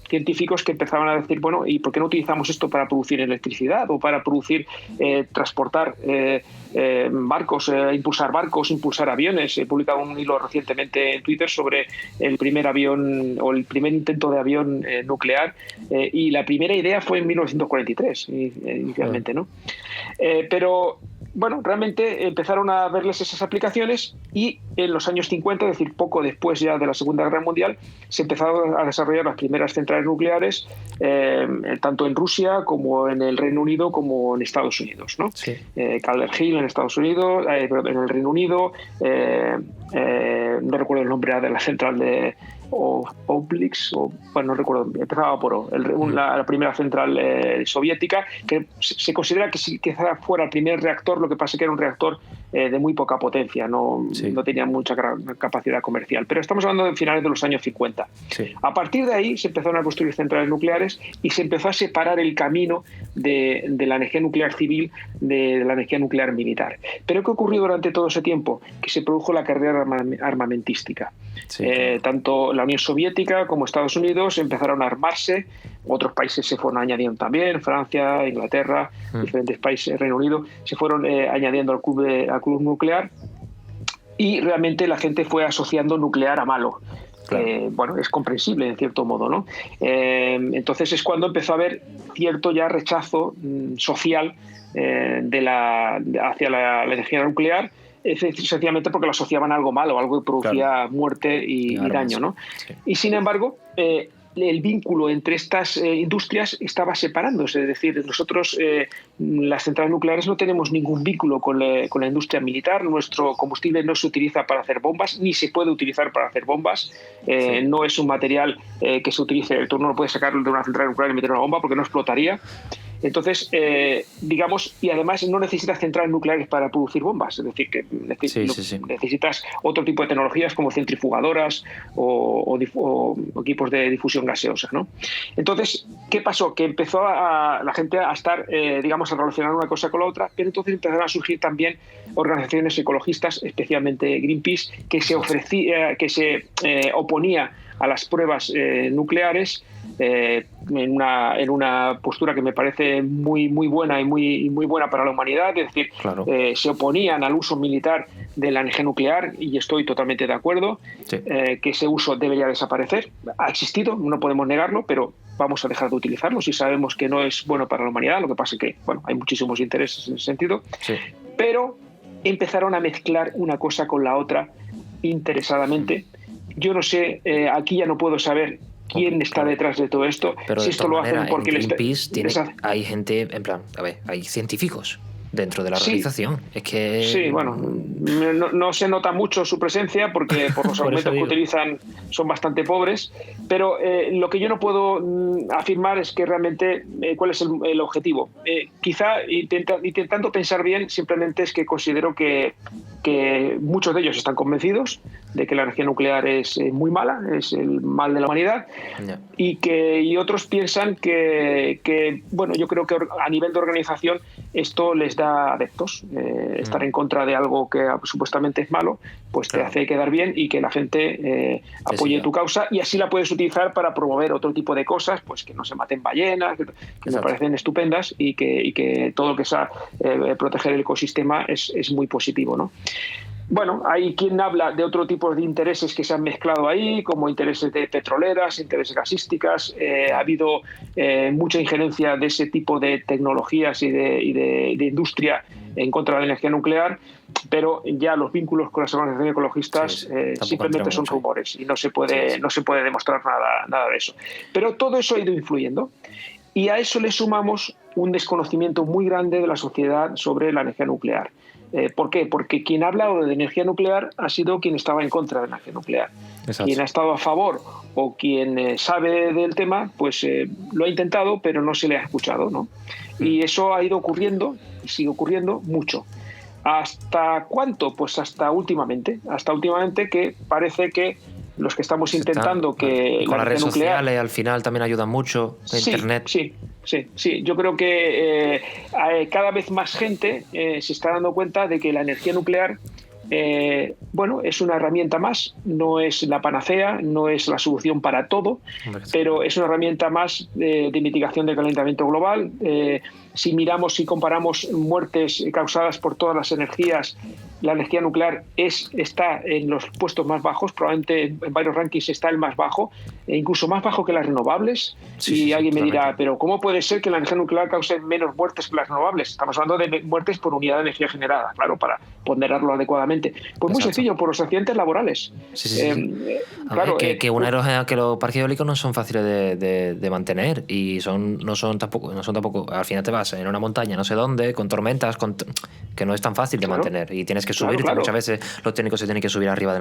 científicos que empezaban a decir, bueno, ¿y por qué no utilizamos esto para producir electricidad o para producir, transportar barcos, impulsar barcos, impulsar aviones? He publicado un hilo recientemente en Twitter sobre el primer avión o el primer intento de avión nuclear, y la primera idea fue en 1943 inicialmente, ¿no? Pero bueno, realmente empezaron a verles esas aplicaciones, y en los años 50, es decir, poco después ya de la Segunda Guerra Mundial, se empezaron a desarrollar las primeras centrales nucleares, tanto en Rusia como en el Reino Unido como en Estados Unidos, ¿no? Sí. Calder Hill en Estados Unidos, en el Reino Unido, no recuerdo el nombre de la central de Oblix, no recuerdo, empezaba por O, la primera central soviética, que se considera que si quizá fuera el primer reactor, lo que pasa es que era un reactor de muy poca potencia, no tenía mucha capacidad comercial, pero estamos hablando de finales de los años 50. Sí. A partir de ahí se empezaron a construir centrales nucleares y se empezó a separar el camino de la energía nuclear civil de la energía nuclear militar. Pero ¿qué ocurrió durante todo ese tiempo? Que se produjo la carrera armamentística. Sí, claro. Tanto la Unión Soviética como Estados Unidos empezaron a armarse, otros países se fueron añadiendo también, Francia, Inglaterra, diferentes países, Reino Unido, se fueron añadiendo al club nuclear, y realmente la gente fue asociando nuclear a malo. Claro. Bueno, es comprensible en cierto modo, ¿no? Entonces es cuando empezó a haber cierto ya rechazo social hacia la energía nuclear, sencillamente porque lo asociaban a algo malo, algo que producía muerte y daño, ¿no? Sí. Y sin embargo, el vínculo entre estas industrias estaba separándose. Es decir, nosotros, las centrales nucleares, no tenemos ningún vínculo con la industria militar. Nuestro combustible no se utiliza para hacer bombas, ni se puede utilizar para hacer bombas. No es un material que se utilice. Tú no lo puedes sacar de una central nuclear y meter una bomba porque no explotaría. Entonces, digamos, y además no necesitas centrales nucleares para producir bombas, es decir, que necesitas otro tipo de tecnologías como centrifugadoras o equipos de difusión gaseosa, ¿no? Entonces, ¿qué pasó? Que empezó la gente a estar, digamos, a relacionar una cosa con la otra, pero entonces empezaron a surgir también organizaciones ecologistas, especialmente Greenpeace, que se oponía a las pruebas nucleares, en una postura que me parece muy buena y muy buena para la humanidad. Es decir, claro, se oponían al uso militar de la energía nuclear, y estoy totalmente de acuerdo, que ese uso debería desaparecer. Ha existido, no podemos negarlo, pero vamos a dejar de utilizarlo si sabemos que no es bueno para la humanidad. Lo que pasa es que, bueno, hay muchísimos intereses en ese sentido, pero empezaron a mezclar una cosa con la otra interesadamente. Yo no sé, aquí ya no puedo saber quién está detrás de todo esto. Pero si esto lo hacen porque en Greenpeace hay gente, en plan, a ver, hay científicos dentro de la organización. Es que... Sí, bueno, no se nota mucho su presencia porque por los argumentos que utilizan son bastante pobres, pero lo que yo no puedo afirmar es que realmente cuál es el objetivo. Quizá intentando pensar bien, simplemente es que considero que muchos de ellos están convencidos de que la energía nuclear es muy mala, es el mal de la humanidad, y otros piensan que, bueno, yo creo que a nivel de organización esto les da adeptos. Estar en contra de algo que supuestamente es malo, pues te hace quedar bien y que la gente apoye tu causa, y así la puedes utilizar para promover otro tipo de cosas, pues que no se maten ballenas, que me parecen estupendas, y que todo lo que sea proteger el ecosistema es muy positivo, ¿no? Bueno, hay quien habla de otro tipo de intereses que se han mezclado ahí, como intereses de petroleras, intereses gasísticas. Ha habido mucha injerencia de ese tipo de tecnologías y de industria en contra de la energía nuclear, pero ya los vínculos con las organizaciones ecologistas simplemente son rumores y no se puede demostrar nada de eso. Pero todo eso ha ido influyendo. Y a eso le sumamos un desconocimiento muy grande de la sociedad sobre la energía nuclear. ¿Por qué? Porque quien ha hablado de energía nuclear ha sido quien estaba en contra de la energía nuclear. Exacto. Quien ha estado a favor o quien sabe del tema, pues lo ha intentado, pero no se le ha escuchado, ¿no? Y eso ha ido ocurriendo y sigue ocurriendo mucho. ¿Hasta cuánto? Pues hasta últimamente que parece que los que estamos intentando que con la las redes nuclear, sociales al final también ayudan mucho, internet. Sí. Yo creo que cada vez más gente se está dando cuenta de que la energía nuclear es una herramienta más, no es la panacea, no es la solución para todo, pero es una herramienta más de mitigación del calentamiento global. Si miramos y comparamos muertes causadas por todas las energías, la energía nuclear está en los puestos más bajos, probablemente en varios rankings está el más bajo, e incluso más bajo que las renovables. Alguien me dirá, pero ¿cómo puede ser que la energía nuclear cause menos muertes que las renovables? Estamos hablando de muertes por unidad de energía generada, claro, para ponderarlo adecuadamente. Pues muy sencillo, por los accidentes laborales. Claro, que los parques eólicos no son fáciles de mantener y no son tampoco, al final te vas en una montaña no sé dónde, con tormentas, que no es tan fácil de mantener y tienes que subirte. Claro. Muchas veces los técnicos se tienen que subir arriba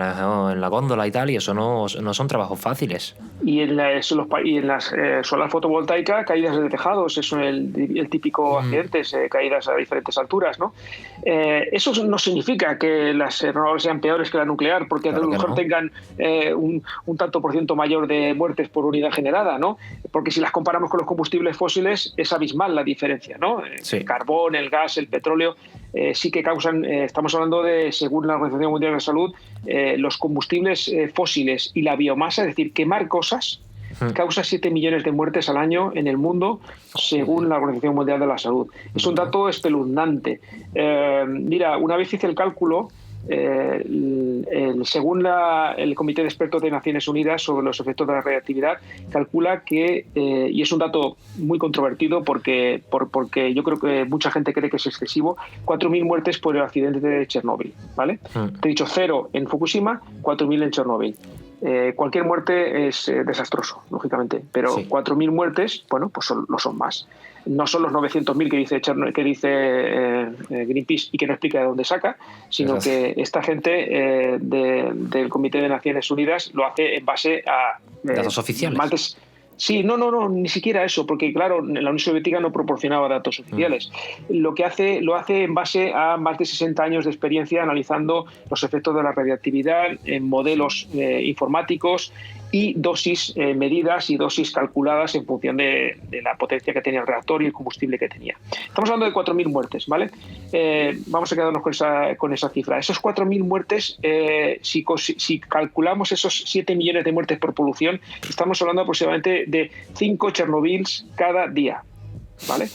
en la góndola y tal, y eso no son trabajos fáciles. Y en las solar fotovoltaica, caídas de tejados, es el típico accidentes, caídas a diferentes alturas, ¿no? Eso no significa que las renovables sean peores que la nuclear, porque a lo mejor tengan un tanto por ciento mayor de muertes por unidad generada, ¿no? Porque si las comparamos con los combustibles fósiles es abismal la diferencia, ¿no? El carbón, el gas, el petróleo sí que causan, estamos hablando de, según la Organización Mundial de la Salud, los combustibles fósiles y la biomasa, es decir, quemar cosas, causa 7 millones de muertes al año en el mundo, según la Organización Mundial de la Salud. Es un dato espeluznante. Mira, una vez hice el cálculo, según el Comité de Expertos de Naciones Unidas sobre los efectos de la radiactividad, calcula que, y es un dato muy controvertido porque yo creo que mucha gente cree que es excesivo, 4.000 muertes por el accidente de Chernóbil, ¿vale? Te he dicho 0 en Fukushima, 4.000 en Chernóbil. Cualquier muerte es desastroso, lógicamente, pero 4.000 muertes, bueno, pues no son más. No son los 900.000 que dice Greenpeace y que no explica de dónde saca, sino que esta gente del Comité de Naciones Unidas lo hace en base a datos oficiales. Sí, no, ni siquiera eso, porque claro, la Unión Soviética no proporcionaba datos oficiales. Lo hace en base a más de 60 años de experiencia analizando los efectos de la radiactividad en modelos informáticos y dosis medidas y dosis calculadas en función de la potencia que tenía el reactor y el combustible que tenía. Estamos hablando de 4.000 muertes, ¿vale? Vamos a quedarnos con esa cifra. Esos 4.000 muertes, si calculamos esos 7 millones de muertes por polución, estamos hablando aproximadamente de 5 Chernobyls cada día, ¿vale?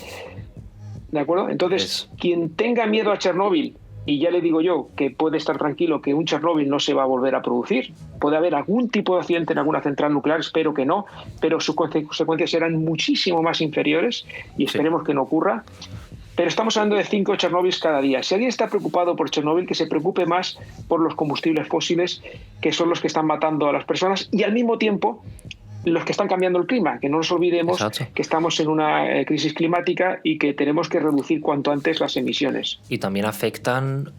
¿De acuerdo? Entonces, quien tenga miedo a Chernóbil, y ya le digo yo que puede estar tranquilo que un Chernóbil no se va a volver a producir. Puede haber algún tipo de accidente en alguna central nuclear, espero que no, pero sus consecuencias serán muchísimo más inferiores y esperemos que no ocurra. Pero estamos hablando de 5 Chernóbils cada día. Si alguien está preocupado por Chernóbil, que se preocupe más por los combustibles fósiles, que son los que están matando a las personas, y al mismo tiempo los que están cambiando el clima, que no nos olvidemos que estamos en una crisis climática y que tenemos que reducir cuanto antes las emisiones. Y también afectan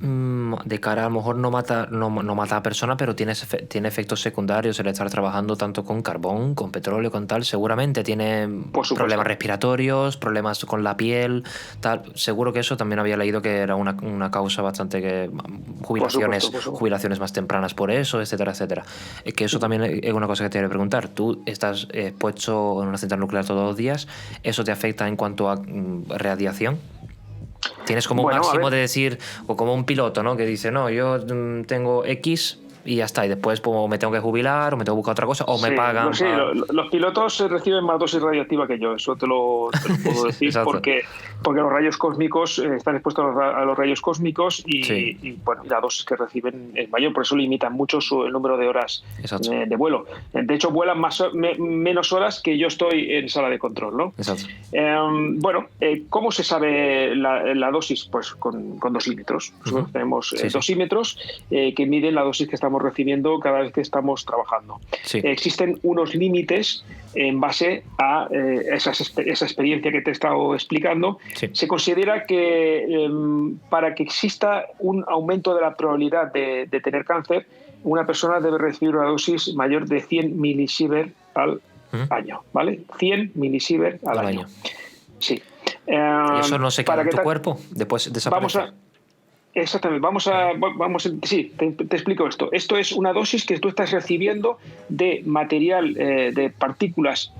de cara, a lo mejor no mata a personas, pero tiene efectos secundarios el estar trabajando tanto con carbón, con petróleo, con tal. Seguramente tiene problemas respiratorios, problemas con la piel, tal. Seguro que eso también había leído que era una causa bastante jubilaciones más tempranas por eso, etcétera, etcétera. Que eso también es una cosa que te quería preguntar. Tú estás expuesto en una central nuclear todos los días, ¿eso te afecta en cuanto a radiación? ¿Tienes como un máximo de decir, o como un piloto, ¿no? Que dice, no, yo tengo X y ya está, y después pues, me tengo que jubilar o me tengo que buscar otra cosa o me pagan? Los pilotos reciben más dosis radiactiva que yo, eso te lo puedo decir porque los rayos cósmicos están expuestos a los rayos cósmicos y la dosis que reciben es mayor, por eso limitan mucho el número de horas de vuelo. De hecho, vuelan menos horas que yo estoy en sala de control, ¿no? ¿Cómo se sabe la dosis? Pues con dosímetros. Nosotros tenemos dosímetros que miden la dosis que estamos estamos recibiendo cada vez que estamos trabajando. Sí. Existen unos límites en base a esa experiencia que te he estado explicando. Sí. Se considera que para que exista un aumento de la probabilidad de tener cáncer, una persona debe recibir una dosis mayor de 100 milisievert al año, ¿vale? 100 milisievert al año. Sí. ¿Y eso no se queda en tu cuerpo? Después desaparece. Exactamente. Sí, te explico esto. Esto es una dosis que tú estás recibiendo de material, de partículas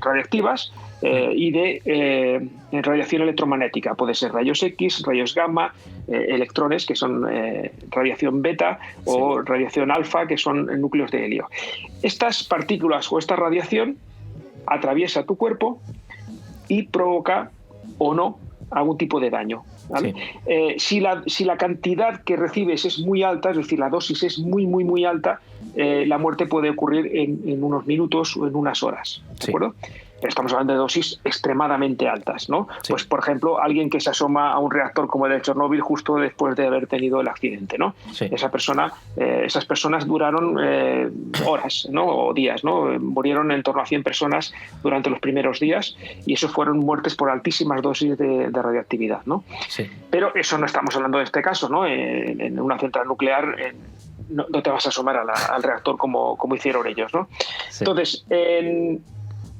radiactivas y de radiación electromagnética. Puede ser rayos X, rayos gamma, electrones, que son radiación beta, o radiación alfa, que son núcleos de helio. Estas partículas o esta radiación atraviesa tu cuerpo y provoca o no algún tipo de daño, ¿vale? Si la cantidad que recibes es muy alta, es decir, la dosis es muy alta, la muerte puede ocurrir en unos minutos o en unas horas, ¿de acuerdo? Pero estamos hablando de dosis extremadamente altas, ¿no? Sí. Pues, por ejemplo, alguien que se asoma a un reactor como el de Chernóbil justo después de haber tenido el accidente, ¿no? Sí. Esas personas duraron horas, ¿no? O días, ¿no? Murieron en torno a 100 personas durante los primeros días y eso fueron muertes por altísimas dosis de radioactividad, ¿no? Sí. Pero eso no estamos hablando de este caso, ¿no? En una central nuclear no te vas a asomar al reactor como hicieron ellos, ¿no? Sí. Entonces,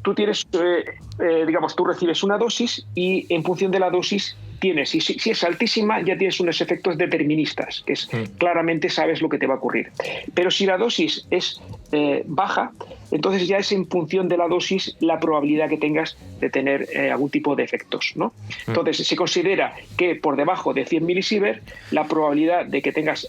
tú tienes, tú recibes una dosis y en función de la dosis tienes, si es altísima, ya tienes unos efectos deterministas, que es claramente sabes lo que te va a ocurrir. Pero si la dosis es baja, entonces ya es en función de la dosis la probabilidad que tengas de tener algún tipo de efectos, ¿no? Entonces se considera que por debajo de 100 milisievert la probabilidad de que tengas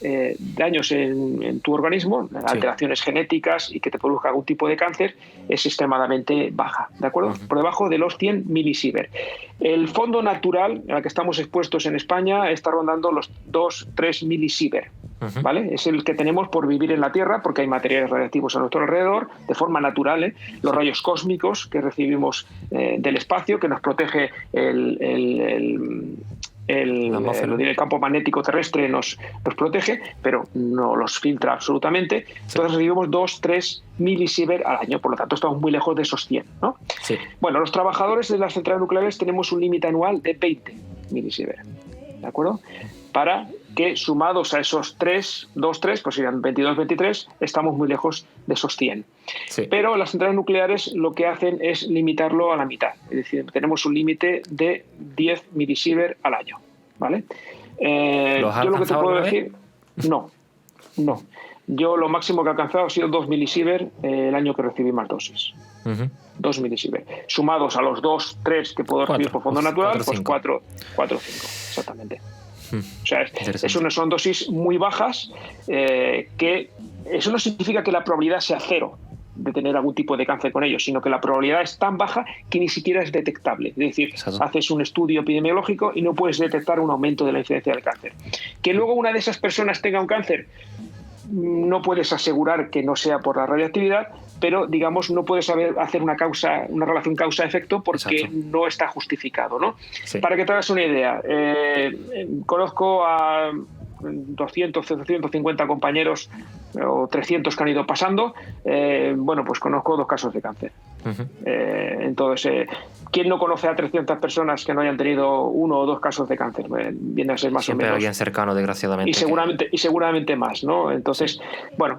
daños en tu organismo, alteraciones genéticas y que te produzca algún tipo de cáncer es extremadamente baja, ¿de acuerdo? Por debajo de los 100 milisievert. El fondo natural al que estamos expuestos en España está rondando los 2-3 milisievert, ¿vale? Es el que tenemos por vivir en la Tierra porque hay materiales radiactivos a nuestro alrededor de forma natural, los rayos cósmicos que recibimos del espacio, que nos protege el campo magnético terrestre nos protege, pero no los filtra absolutamente. Entonces recibimos 2-3 milisievert al año, por lo tanto estamos muy lejos de esos 100, ¿no? Sí. Bueno, los trabajadores de las centrales nucleares tenemos un límite anual de 20 milisievert, ¿de acuerdo? Para que sumados a esos 3, pues serían 22-23, estamos muy lejos de esos 100. Sí. Pero las centrales nucleares lo que hacen es limitarlo a la mitad, es decir, tenemos un límite de 10 milisievert al año, ¿vale? Yo lo que te puedo decir, no. Yo lo máximo que he alcanzado ha sido 2 milisievert el año que recibí más dosis. 2 milisievert. Sumados a los 2, 3 que puedo recibir por fondo natural, pues 4 o 5, exactamente. O sea, son dosis muy bajas, que eso no significa que la probabilidad sea cero de tener algún tipo de cáncer con ellos, sino que la probabilidad es tan baja que ni siquiera es detectable. Es decir, haces un estudio epidemiológico y no puedes detectar un aumento de la incidencia del cáncer. Que luego una de esas personas tenga un cáncer, no puedes asegurar que no sea por la radioactividad, pero digamos no puedes hacer una relación causa-efecto porque no está justificado, ¿no? Sí. Para que te hagas una idea, conozco a 200, 150 compañeros o 300 que han ido pasando, pues conozco 2 casos de cáncer. Entonces, ¿quién no conoce a 300 personas que no hayan tenido 1 o 2 casos de cáncer? Viene a ser más siempre o menos. Alguien cercano, desgraciadamente. Y seguramente más, ¿no? Entonces,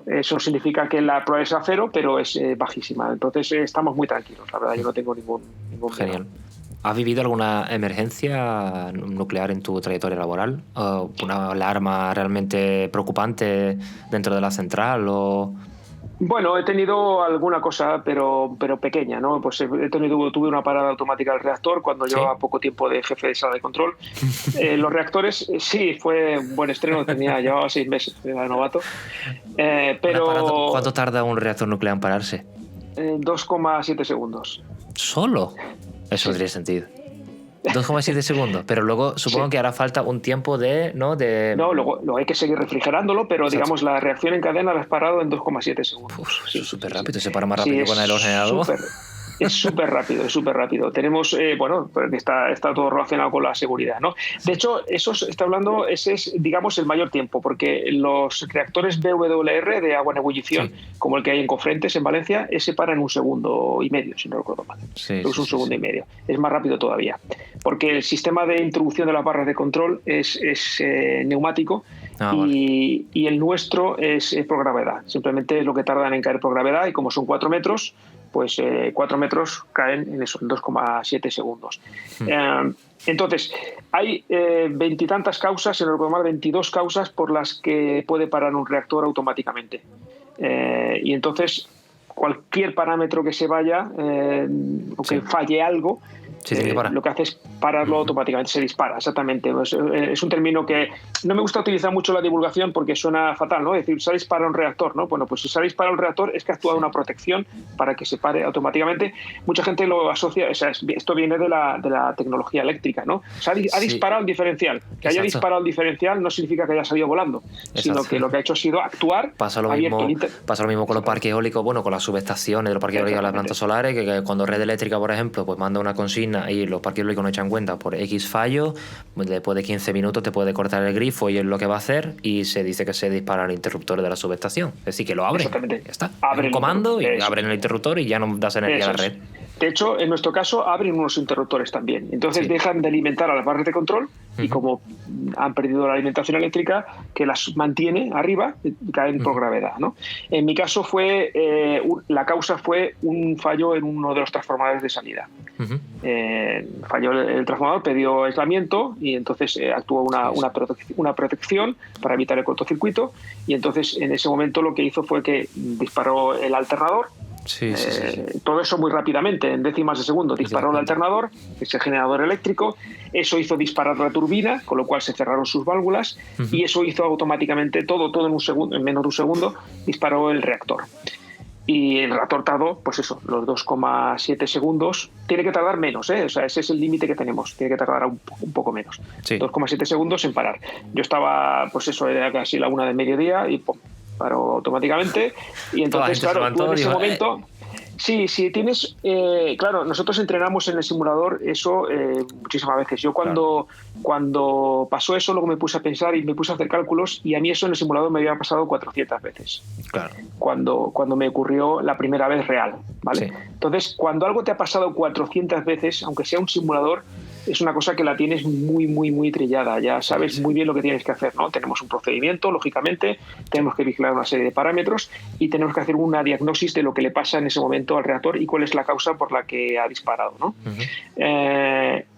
eso significa que la probabilidad es 0, pero es bajísima. Entonces, estamos muy tranquilos, la verdad, yo no tengo ningún Genial. miedo. ¿Has vivido alguna emergencia nuclear en tu trayectoria laboral? ¿Una alarma realmente preocupante dentro de la central? Bueno, he tenido alguna cosa, pero pequeña, ¿no? Pues tuve una parada automática del reactor cuando llevaba poco tiempo de jefe de sala de control. Los reactores, sí, fue un buen estreno, llevaba 6 meses, era novato. Pero ¿cuánto tarda un reactor nuclear en pararse? 2,7 segundos. ¿Solo? Eso tiene sentido. 2,7 segundos, pero luego supongo que hará falta un tiempo No, luego hay que seguir refrigerándolo, pero digamos la reacción en cadena la has parado en 2,7 segundos. Súper rápido, se para más rápido con el ordenador. Es súper rápido, es súper rápido. Tenemos, porque está todo relacionado con la seguridad, ¿no? De hecho, ese es, digamos, el mayor tiempo, porque los reactores BWR de agua en ebullición, como el que hay en Cofrentes, en Valencia, ese para en 1,5 segundos, si no recuerdo mal. Sí, es 1,5 segundos. Es más rápido todavía, porque el sistema de introducción de las barras de control es neumático. Y el nuestro es por gravedad. Simplemente es lo que tardan en caer por gravedad, y como son 4 metros, pues 4 metros caen en eso, en 2,7 segundos. Entonces, hay 20 y tantas causas, en el programa 22 causas por las que puede parar un reactor automáticamente. Y entonces, cualquier parámetro que se vaya, o que falle algo, lo que hace es pararlo automáticamente, se dispara, exactamente. Es un término que no me gusta utilizar mucho en la divulgación porque suena fatal, ¿no? Es decir, se ha disparado un reactor, ¿no? Bueno, pues si se ha disparado un reactor es que ha actuado una protección para que se pare automáticamente. Mucha gente lo asocia, o sea, esto viene de la tecnología eléctrica, ¿no? Ha disparado el diferencial. Que haya disparado el diferencial no significa que haya salido volando, sino que lo que ha hecho ha sido actuar. Pasa lo mismo con los parques eólicos, con las subestaciones de los parques eólicos, las plantas solares, que cuando Red Eléctrica, por ejemplo, pues manda una consigna y los parques eólicos no echan cuenta por X fallo, después de 15 minutos te puede cortar el grifo y es lo que va a hacer, y se dice que se dispara el interruptor de la subestación. Es decir, que lo abren. Exactamente. Ya está. Abren un comando y abren el interruptor y ya no das energía a la red. De hecho, en nuestro caso, abren unos interruptores también. Entonces dejan de alimentar a las barras de control y como han perdido la alimentación eléctrica, que las mantiene arriba, caen por gravedad, ¿no? En mi caso la causa fue un fallo en uno de los transformadores de salida. Falló el transformador, pidió aislamiento y entonces actuó una protección para evitar el cortocircuito, y entonces en ese momento lo que hizo fue que disparó el alternador. Todo eso muy rápidamente, en décimas de segundo. Disparó el alternador, ese generador eléctrico, eso hizo disparar la turbina, con lo cual se cerraron sus válvulas, y eso hizo automáticamente todo en un segundo, en menos de un segundo, disparó el reactor. Y el reactor tardó, pues eso, los 2,7 segundos. Tiene que tardar menos, o sea, ese es el límite que tenemos. Tiene que tardar un poco menos. 2,7 segundos en parar. Yo estaba, pues eso, era casi la 1 del mediodía y ¡pum!, paró automáticamente. Y entonces, claro, tú en ese momento... Sí, tienes... claro, nosotros entrenamos en el simulador eso muchísimas veces. Yo cuando pasó eso, luego me puse a pensar y me puse a hacer cálculos, y a mí eso en el simulador me había pasado 400 veces. Claro. Cuando me ocurrió la primera vez real, ¿vale? Entonces, cuando algo te ha pasado 400 veces, aunque sea un simulador, es una cosa que la tienes muy, muy, muy trillada. Ya sabes muy bien lo que tienes que hacer, ¿no? Tenemos un procedimiento, lógicamente, tenemos que vigilar una serie de parámetros y tenemos que hacer una diagnosis de lo que le pasa en ese momento al reactor y cuál es la causa por la que ha disparado, ¿no?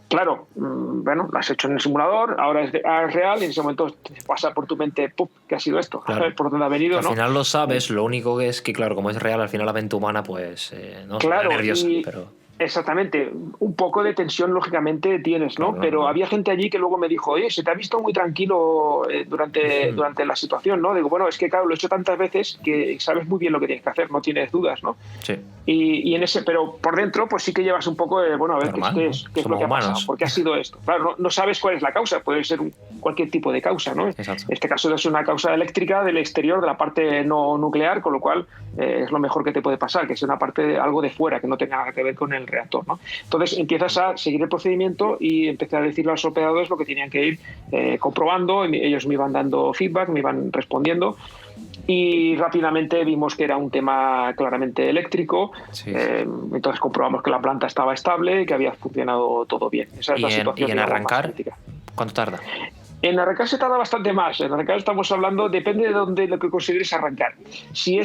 Claro, lo has hecho en el simulador, ahora es real, y en ese momento te pasa por tu mente, ¡pum!, ¿qué ha sido esto? Claro. ¿Por dónde ha venido? Al final lo sabes, lo único que es que, claro, como es real, al final la mente humana, pues, no se pone nerviosa, pero... Exactamente, un poco de tensión lógicamente tienes, ¿no? Pero había gente allí que luego me dijo, oye, se te ha visto muy tranquilo durante la situación, ¿no? Digo, bueno, es que claro, lo he hecho tantas veces que sabes muy bien lo que tienes que hacer, no tienes dudas, ¿no? Sí. Y en ese, pero por dentro, pues sí que llevas un poco de, bueno, a ver, ¿qué es lo que ha pasado? ¿Por qué ha sido esto? Claro, no sabes cuál es la causa, puede ser cualquier tipo de causa, ¿no? Exacto. En este caso es una causa eléctrica del exterior, de la parte no nuclear, con lo cual es lo mejor que te puede pasar, que sea una parte algo de fuera, que no tenga nada que ver con el reactor, ¿no? Entonces empiezas a seguir el procedimiento y empecé a decirle a los operadores lo que tenían que ir comprobando, y ellos me iban dando feedback, me iban respondiendo, y rápidamente vimos que era un tema claramente eléctrico. Entonces comprobamos que la planta estaba estable, que había funcionado todo bien. Esa es la situación. ¿Y en arrancar? ¿Cuánto tarda? En arrancar se tarda bastante más. En arrancar estamos hablando, depende de lo que consideres arrancar. Si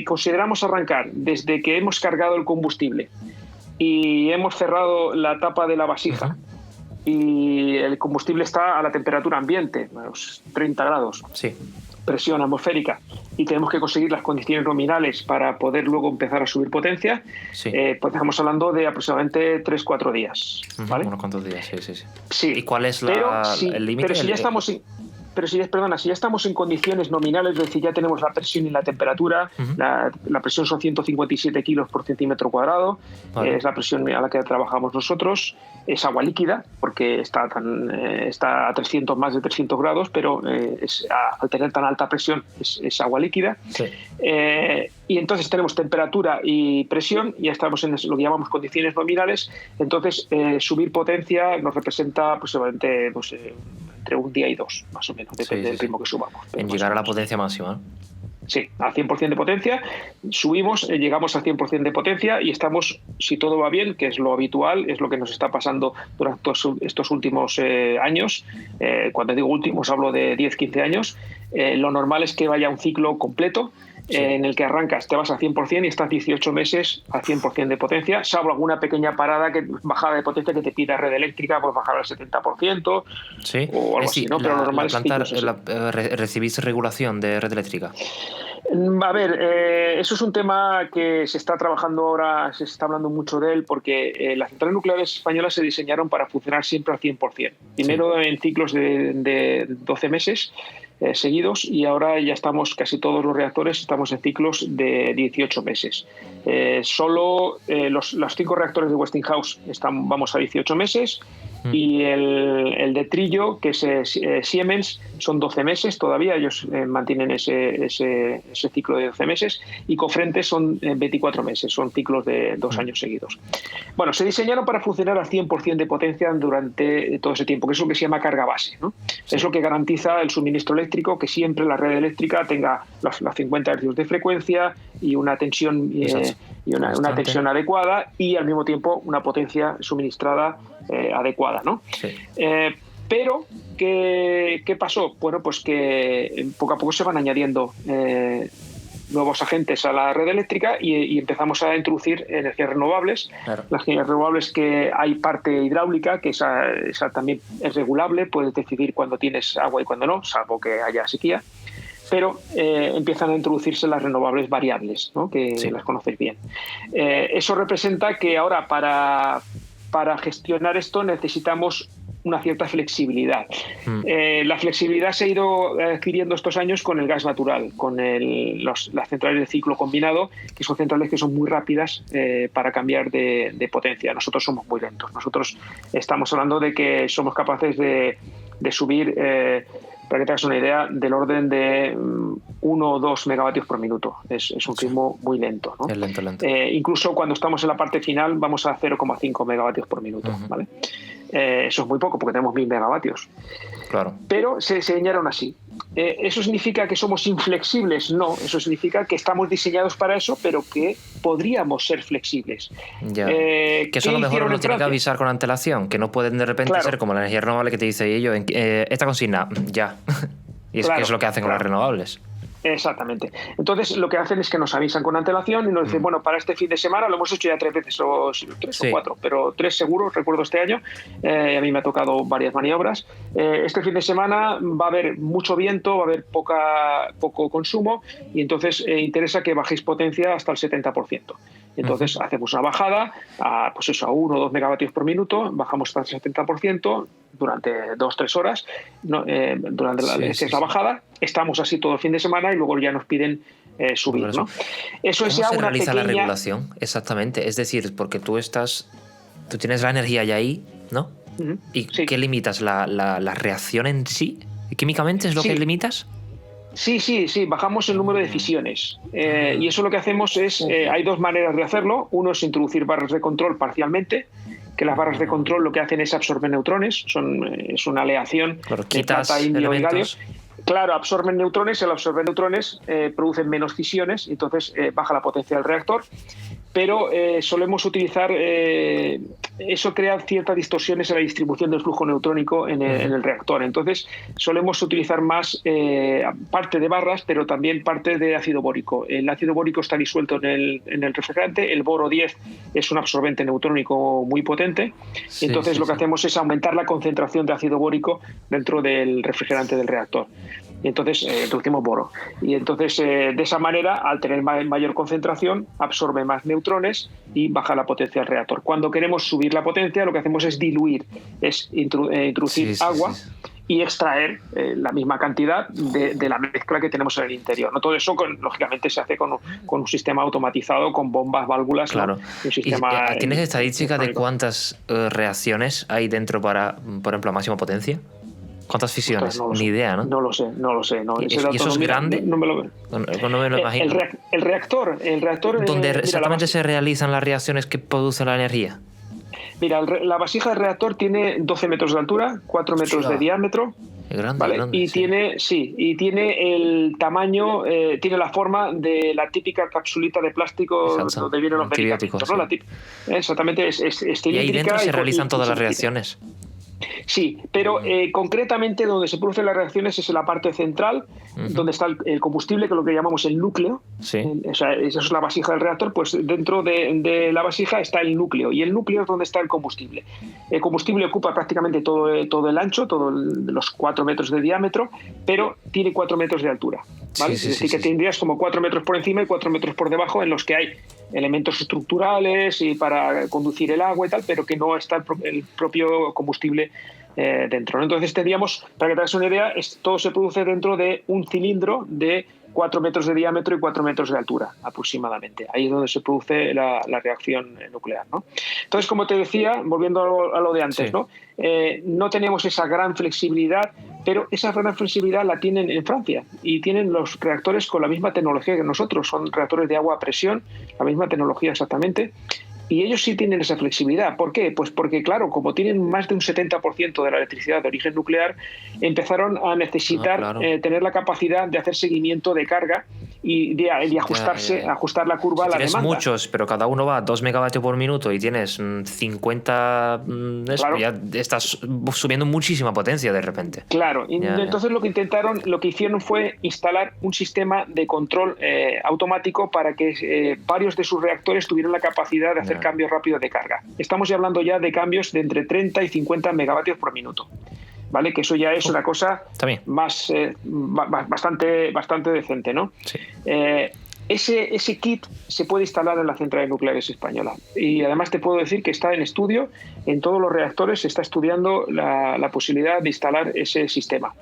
consideramos arrancar desde que hemos cargado el combustible y hemos cerrado la tapa de la vasija y el combustible está a la temperatura ambiente, unos 30 grados, presión atmosférica, y tenemos que conseguir las condiciones nominales para poder luego empezar a subir potencia, pues estamos hablando de aproximadamente 3-4 días. ¿Vale? Unos cuantos días, sí. ¿Y cuál es el límite? Pero si ya estamos... Pero si ya estamos en condiciones nominales, es decir, ya tenemos la presión y la temperatura, la presión son 157 kilos por centímetro cuadrado, es la presión a la que trabajamos nosotros, es agua líquida, porque está a más de 300 grados, pero al tener tan alta presión es agua líquida. y entonces tenemos temperatura y presión, ya estamos en lo que llamamos condiciones nominales. Entonces subir potencia nos representa aproximadamente entre un día y dos, más o menos, depende del ritmo que subamos. En llegar a la potencia máxima. Sí, al 100% de potencia, subimos, llegamos al 100% de potencia y estamos, si todo va bien, que es lo habitual, es lo que nos está pasando durante estos últimos años. Cuando digo últimos hablo de 10-15 años. Lo normal es que vaya un ciclo completo, en el que arrancas, te vas al 100% y estás 18 meses al 100% de potencia, salvo alguna pequeña bajada de potencia que te pida red eléctrica, pues bajar al 70%, o algo así, ¿no? Pero lo normal ¿Recibís regulación de red eléctrica? A ver, eso es un tema que se está trabajando ahora, se está hablando mucho de él, porque las centrales nucleares españolas se diseñaron para funcionar siempre al 100%. Primero en ciclos de 12 meses seguidos, y ahora ya estamos, casi todos los reactores estamos en ciclos de 18 meses. Solo los 5 reactores de Westinghouse vamos a 18 meses, y el de Trillo, que es Siemens, son 12 meses todavía, ellos mantienen ese ciclo de 12 meses, y Cofrente son 24 meses, son ciclos de 2 años seguidos. Bueno, se diseñaron para funcionar al 100% de potencia durante todo ese tiempo, que es lo que se llama carga base, ¿no? Sí. Es lo que garantiza el suministro eléctrico, que siempre la red eléctrica tenga los 50 Hz de frecuencia y una tensión una tensión adecuada, y al mismo tiempo una potencia suministrada adecuada, ¿no? Sí. Pero, ¿qué pasó? Bueno, pues que poco a poco se van añadiendo nuevos agentes a la red eléctrica y empezamos a introducir energías renovables. Claro. Las energías renovables, que hay parte hidráulica, que esa también es regulable, puedes decidir cuándo tienes agua y cuándo no, salvo que haya sequía. Pero empiezan a introducirse las renovables variables, ¿no? Que las conocéis bien. Eso representa que ahora para gestionar esto necesitamos una cierta flexibilidad. La flexibilidad se ha ido adquiriendo estos años con el gas natural, con las centrales de ciclo combinado, que son centrales que son muy rápidas para cambiar de potencia. Nosotros somos muy lentos. Nosotros estamos hablando de que somos capaces de subir, para que te hagas una idea, del orden de 1 o 2 megavatios por minuto. Es un ritmo muy lento, ¿no? Es lento. Incluso cuando estamos en la parte final vamos a 0,5 megavatios por minuto, ¿vale? Eso es muy poco porque tenemos 1000 megavatios. Claro. Pero se diseñaron así. ¿Eso significa que somos inflexibles? No, eso significa que estamos diseñados para eso, pero que podríamos ser flexibles. Ya. Que eso a lo mejor uno tiene que avisar con antelación, que no pueden de repente ser como la energía renovable que te dice ello, esta consigna, ya. Y es que es lo que hacen con las renovables. Exactamente. Entonces lo que hacen es que nos avisan con antelación y nos dicen, bueno, para este fin de semana lo hemos hecho ya 3 veces o 3 o 4, pero 3 seguro, recuerdo este año, a mí me ha tocado varias maniobras. Este fin de semana va a haber mucho viento, va a haber poco consumo, y entonces interesa que bajéis potencia hasta el 70%. Entonces hacemos una bajada a 1 o 2 megavatios por minuto, bajamos hasta el 70% durante 2-3 horas, ¿no? Durante la bajada. Estamos así todo el fin de semana y luego ya nos piden subir, ¿no? Eso es ya una realiza pequeña... la regulación? Exactamente. Es decir, porque tú tienes la energía ya ahí, ¿no? ¿Y qué limitas? ¿La reacción en sí? ¿Químicamente es lo que limitas? Sí, bajamos el número de fisiones. Y eso lo que hacemos es, hay 2 maneras de hacerlo. Uno es introducir barras de control parcialmente, que las barras de control lo que hacen es absorber neutrones, es una aleación de plata, indio y galio. Claro, absorben neutrones, y al absorber neutrones producen menos fisiones, entonces baja la potencia del reactor. Pero solemos utilizar, eso crea ciertas distorsiones en la distribución del flujo neutrónico en el reactor. Entonces solemos utilizar más parte de barras, pero también parte de ácido bórico. El ácido bórico está disuelto en el refrigerante, el boro 10 es un absorbente neutrónico muy potente, entonces lo que hacemos es aumentar la concentración de ácido bórico dentro del refrigerante del reactor. Y entonces introducimos boro. Y entonces, de esa manera, al tener mayor concentración, absorbe más neutrones y baja la potencia del reactor. Cuando queremos subir la potencia, lo que hacemos es diluir, es introducir agua y extraer la misma cantidad de la mezcla que tenemos en el interior, ¿no? Todo eso, lógicamente, se hace con un sistema automatizado, con bombas, válvulas. Claro. ¿No? Un sistema, ¿Tienes estadística de cuántas reacciones hay dentro para, por ejemplo, a máxima potencia? ¿Cuántas fisiones? No lo sé. Ni idea, ¿no? No lo sé. No. ¿Y eso es grande? No me lo... No me lo imagino. El reactor... ¿Donde mira, exactamente se realizan las reacciones que producen la energía? Mira, la vasija del reactor tiene 12 metros de altura, 4 metros de diametro. Es grande, ¿vale? grande, y sí. tiene el tamaño, tiene la forma de la típica capsulita de plástico. Exacto. Donde vienen los Antibióticos, medicamentos, ¿no? Exactamente, es cilíndrica. Y ahí dentro se realizan todas las reacciones. Sí, pero concretamente donde se producen las reacciones es en la parte central, donde está el combustible, que es lo que llamamos el núcleo. Sí. O sea, esa es la vasija del reactor, pues dentro de la vasija está el núcleo, y el núcleo es donde está el combustible. El combustible ocupa prácticamente todo el ancho, los 4 metros de diámetro, pero tiene 4 metros de altura. ¿Vale? Sí, es decir, que tendrías como 4 metros por encima y 4 metros por debajo, en los que hay elementos estructurales y para conducir el agua y tal, pero que no está el propio combustible dentro, ¿no? Entonces tendríamos, para que te hagas una idea, todo se produce dentro de un cilindro de 4 metros de diámetro y 4 metros de altura aproximadamente. Ahí es donde se produce la reacción nuclear, ¿no? Entonces, como te decía, volviendo a lo de antes, sí. ¿No? No tenemos esa gran flexibilidad, pero esa gran flexibilidad la tienen en Francia, y tienen los reactores con la misma tecnología que nosotros. Son reactores de agua a presión, la misma tecnología exactamente. Y ellos sí tienen esa flexibilidad. ¿Por qué? Pues porque, claro, como tienen más de un 70% de la electricidad de origen nuclear, empezaron a necesitar tener la capacidad de hacer seguimiento de carga y de ajustar la curva a la demanda. Tienes muchos, pero cada uno va a 2 megavatios por minuto y tienes 50... ya estás subiendo muchísima potencia de repente. Claro. Entonces lo que hicieron fue instalar un sistema de control automático para que varios de sus reactores tuvieran la capacidad de hacer cambios rápidos de carga. Estamos ya hablando ya de cambios de entre 30 y 50 megavatios por minuto. ¿Vale? Que eso ya es una cosa más bastante decente, ¿no? Sí. Ese kit se puede instalar en las centrales nucleares españolas, y además te puedo decir que está en estudio. En todos los reactores se está estudiando la posibilidad de instalar ese sistema.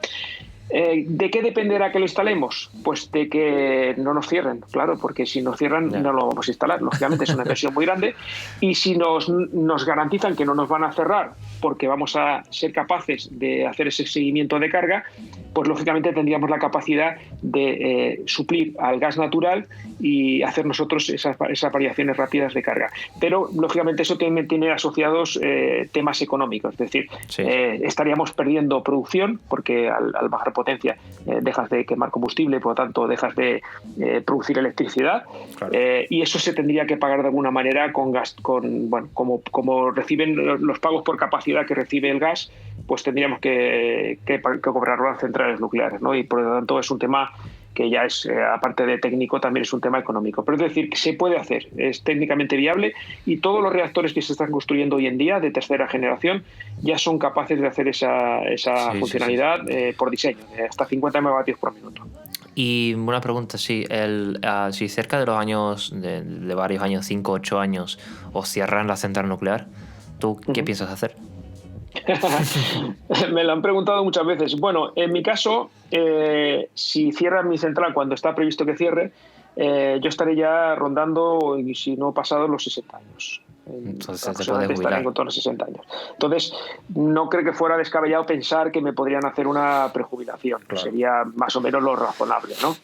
¿De qué dependerá que lo instalemos? Pues de que no nos cierren, claro, porque si nos cierran no lo vamos a instalar. Lógicamente es una inversión muy grande, y si nos garantizan que no nos van a cerrar porque vamos a ser capaces de hacer ese seguimiento de carga, pues lógicamente tendríamos la capacidad de suplir al gas natural y hacer nosotros esas variaciones rápidas de carga. Pero lógicamente eso tiene asociados temas económicos, es decir, estaríamos perdiendo producción, porque al bajar potencia dejas de quemar combustible, por lo tanto dejas de producir electricidad, y eso se tendría que pagar de alguna manera con gas, como reciben los pagos por capacidad que recibe el gas, pues tendríamos que cobrarlo las centrales nucleares, ¿no? Y por lo tanto es un tema que ya es, aparte de técnico, también es un tema económico. Pero es decir, que se puede hacer, es técnicamente viable, y todos los reactores que se están construyendo hoy en día de tercera generación ya son capaces de hacer esa funcionalidad por diseño, hasta 50 megavatios por minuto. Y una pregunta, si cerca de los años, de varios años, 5 o 8 años, os cierran la central nuclear, ¿tú qué piensas hacer? Me lo han preguntado muchas veces. Bueno, en mi caso, si cierran mi central cuando está previsto que cierre, yo estaré ya rondando, y si no pasado, los 60 años. Entonces te puedes jubilar. Con todos los 60 años. Entonces, no creo que fuera descabellado pensar que me podrían hacer una prejubilación. Claro. Sería más o menos lo razonable, ¿no?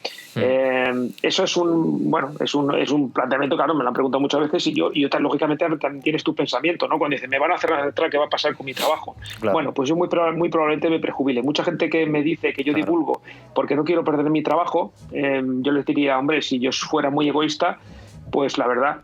Eso es un planteamiento, claro, me lo han preguntado muchas veces, y yo lógicamente también tienes tu pensamiento, ¿no? Cuando dices, me van a cerrar la central, ¿qué va a pasar con mi trabajo? Claro. Bueno, pues yo muy probablemente me prejubile. Mucha gente que me dice que yo divulgo porque no quiero perder mi trabajo, yo les diría, hombre, si yo fuera muy egoísta, pues la verdad,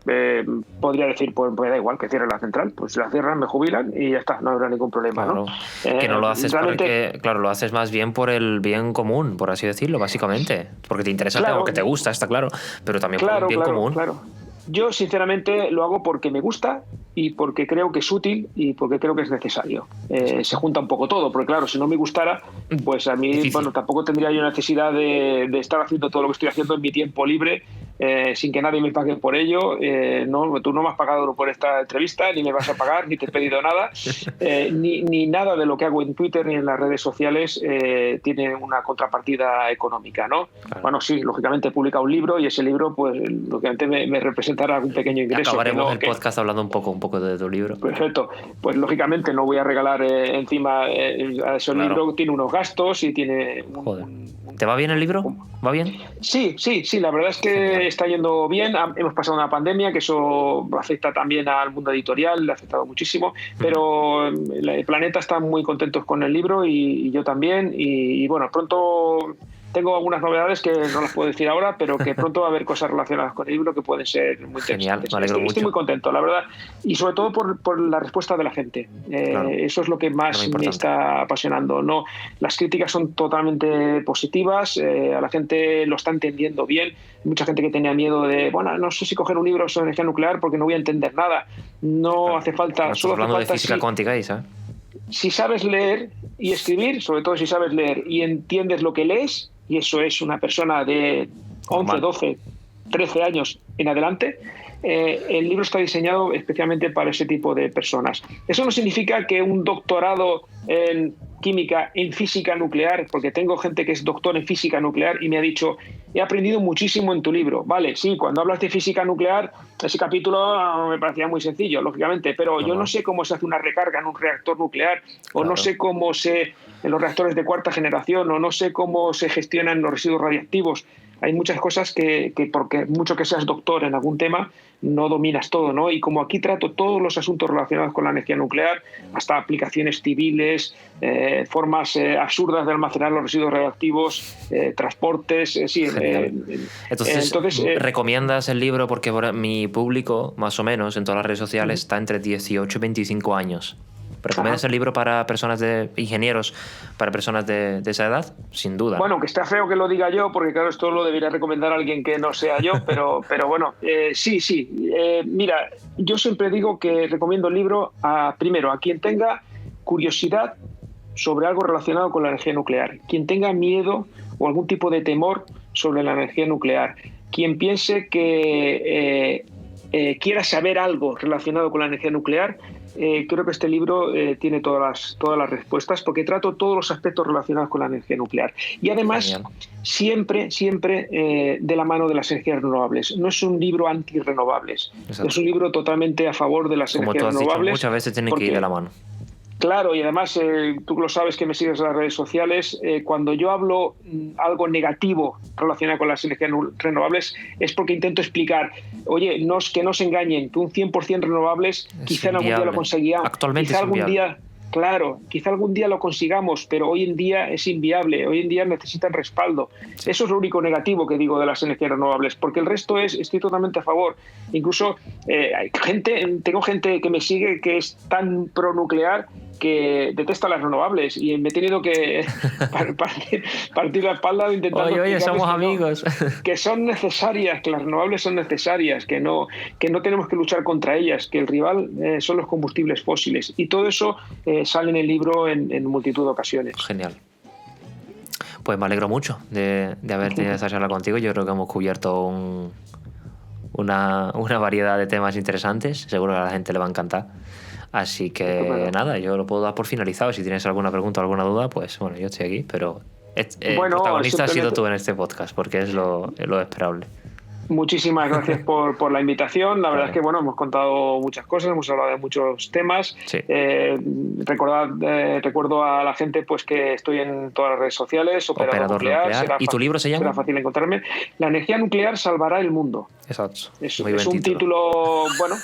podría decir, pues me da igual que cierren la central, pues la cierran, me jubilan y ya está, no habrá ningún problema, claro. ¿no? Que no lo haces porque, claro, lo haces más bien por el bien común, por así decirlo, básicamente, porque te interesa algo que te gusta, está claro, pero también por el bien común. Claro. Yo sinceramente lo hago porque me gusta y porque creo que es útil y porque creo que es necesario. Se junta un poco todo, porque claro, si no me gustara, pues a mí, tampoco tendría yo necesidad de estar haciendo todo lo que estoy haciendo en mi tiempo libre, sin que nadie me pague por ello. No, tú no me has pagado por esta entrevista, ni me vas a pagar, ni te he pedido nada. Ni nada de lo que hago en Twitter ni en las redes sociales tiene una contrapartida económica, ¿no? Claro. Bueno, sí, lógicamente he publicado un libro y ese libro, pues, lógicamente me representará algún pequeño ingreso. Acabaremos el podcast hablando un poco de tu libro. Perfecto. Pues, lógicamente, no voy a regalar encima a ese libro. Tiene unos gastos y tiene... ¿Te va bien el libro? ¿Va bien? Sí, la verdad es que está yendo bien. Hemos pasado una pandemia, que eso afecta también al mundo editorial, le ha afectado muchísimo, pero el Planeta está muy contentos con el libro y yo también. Y bueno, pronto... Tengo algunas novedades que no las puedo decir ahora, pero que pronto va a haber cosas relacionadas con el libro que pueden ser muy interesantes. Genial, me alegro mucho. Estoy muy contento, la verdad. Y sobre todo por la respuesta de la gente. Claro, eso es lo que más me está apasionando. No, las críticas son totalmente positivas, a la gente lo está entendiendo bien. Hay mucha gente que tenía miedo de, bueno, no sé si coger un libro sobre energía nuclear porque no voy a entender nada. No hace falta... No, solo hablando hace falta de física cuántica, Isa. Si sabes leer y escribir, sobre todo si sabes leer y entiendes lo que lees, y eso es una persona de 11, 12, 13 años en adelante, el libro está diseñado especialmente para ese tipo de personas. Eso no significa que un doctorado en química, en física nuclear, porque tengo gente que es doctor en física nuclear y me ha dicho, he aprendido muchísimo en tu libro. Vale, sí, cuando hablas de física nuclear, ese capítulo me parecía muy sencillo, lógicamente, pero yo no sé cómo se hace una recarga en un reactor nuclear, o no sé cómo en los reactores de cuarta generación, o no sé cómo se gestionan los residuos radiactivos. Hay muchas cosas que porque mucho que seas doctor en algún tema, no dominas todo, ¿no? Y como aquí trato todos los asuntos relacionados con la energía nuclear, hasta aplicaciones civiles, formas absurdas de almacenar los residuos radioactivos, transportes, sí. Entonces, ¿recomiendas el libro? Porque mi público, más o menos, en todas las redes sociales, está entre 18 y 25 años. ¿Recomiendas el libro para personas de ingenieros, para personas de esa edad? Sin duda. Bueno, que está feo que lo diga yo, porque claro, esto lo debería recomendar a alguien que no sea yo, pero bueno, sí. Mira, yo siempre digo que recomiendo el libro primero a quien tenga curiosidad sobre algo relacionado con la energía nuclear, quien tenga miedo o algún tipo de temor sobre la energía nuclear, quien piense que quiera saber algo relacionado con la energía nuclear. Creo que este libro tiene todas las respuestas, porque trato todos los aspectos relacionados con la energía nuclear. Y además, siempre de la mano de las energías renovables. No es un libro anti-renovables. Es un libro totalmente a favor de las energías renovables. Como tú has dicho, muchas veces tienen que ir de la mano. Claro, y además tú lo sabes que me sigues en las redes sociales, cuando yo hablo algo negativo relacionado con las energías renovables es porque intento explicar, oye, que no se engañen, que un 100% renovables quizá en algún día lo conseguíamos. Actualmente quizá es algún inviable. día, claro, quizá algún día lo consigamos, pero hoy en día es inviable, hoy en día necesitan respaldo. Sí. Eso es lo único negativo que digo de las energías renovables, porque el resto estoy totalmente a favor. Incluso tengo gente que me sigue que es tan pronuclear que detesta las renovables y me he tenido que partir la espalda intentando oye, somos amigos. Que son necesarias, que las renovables son necesarias, que no tenemos que luchar contra ellas, que el rival son los combustibles fósiles, y todo eso sale en el libro en multitud de ocasiones. Genial. Pues me alegro mucho de haber tenido esta charla contigo. Yo creo que hemos cubierto una variedad de temas interesantes. Seguro que a la gente le va a encantar. Así que nada, yo lo puedo dar por finalizado. Si tienes alguna pregunta o alguna duda, pues bueno, yo estoy aquí, pero el protagonista ha sido tú en este podcast, porque es lo esperable. Muchísimas gracias por la invitación. La verdad es que bueno, hemos contado muchas cosas, hemos hablado de muchos temas. Sí. Recuerdo a la gente pues que estoy en todas las redes sociales, Operador Nuclear. ¿Y tu libro se llama? Será fácil encontrarme. La energía nuclear salvará el mundo. Exacto. Es un título bueno,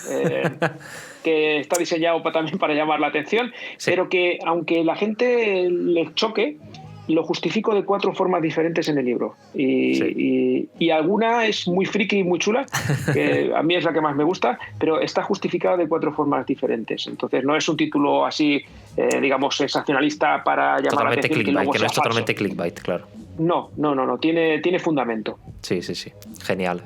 que está diseñado también para llamar la atención, sí. Pero que aunque la gente le choque, lo justifico de 4 formas diferentes en el libro. Y alguna es muy friki y muy chula, que a mí es la que más me gusta, pero está justificada de 4 formas diferentes. Entonces no es un título así, digamos, sensacionalista para llamar totalmente la atención. Clickbait, que no es totalmente clickbait, claro. No, tiene fundamento. Sí. Genial.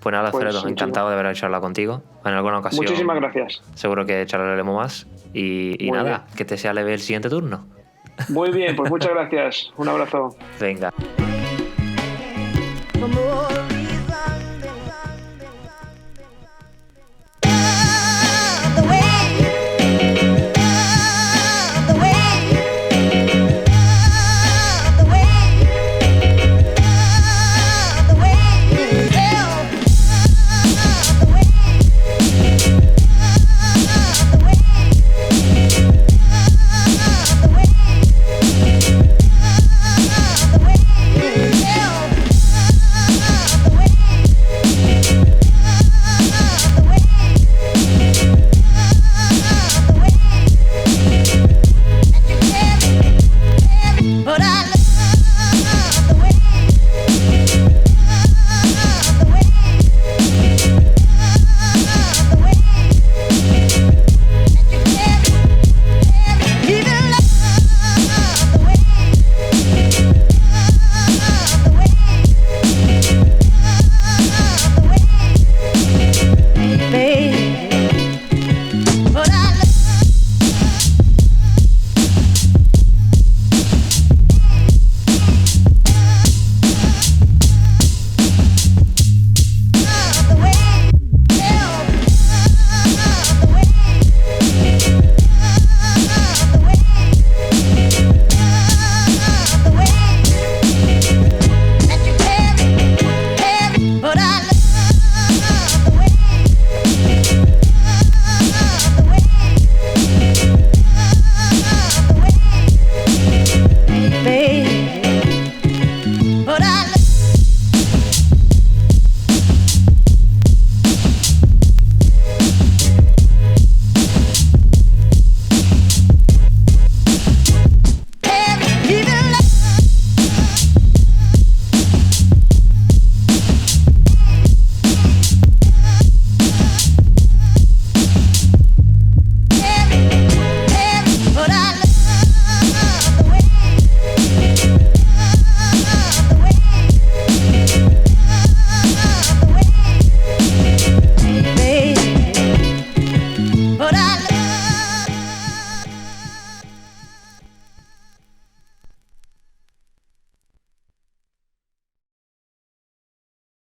Pues nada, pues, Alfredo, encantado de haber charlado contigo. En alguna ocasión. Muchísimas gracias. Seguro que charlaremos más. Y nada, bien. Que te sea leve el siguiente turno. Muy bien, pues muchas gracias. Un abrazo. Venga.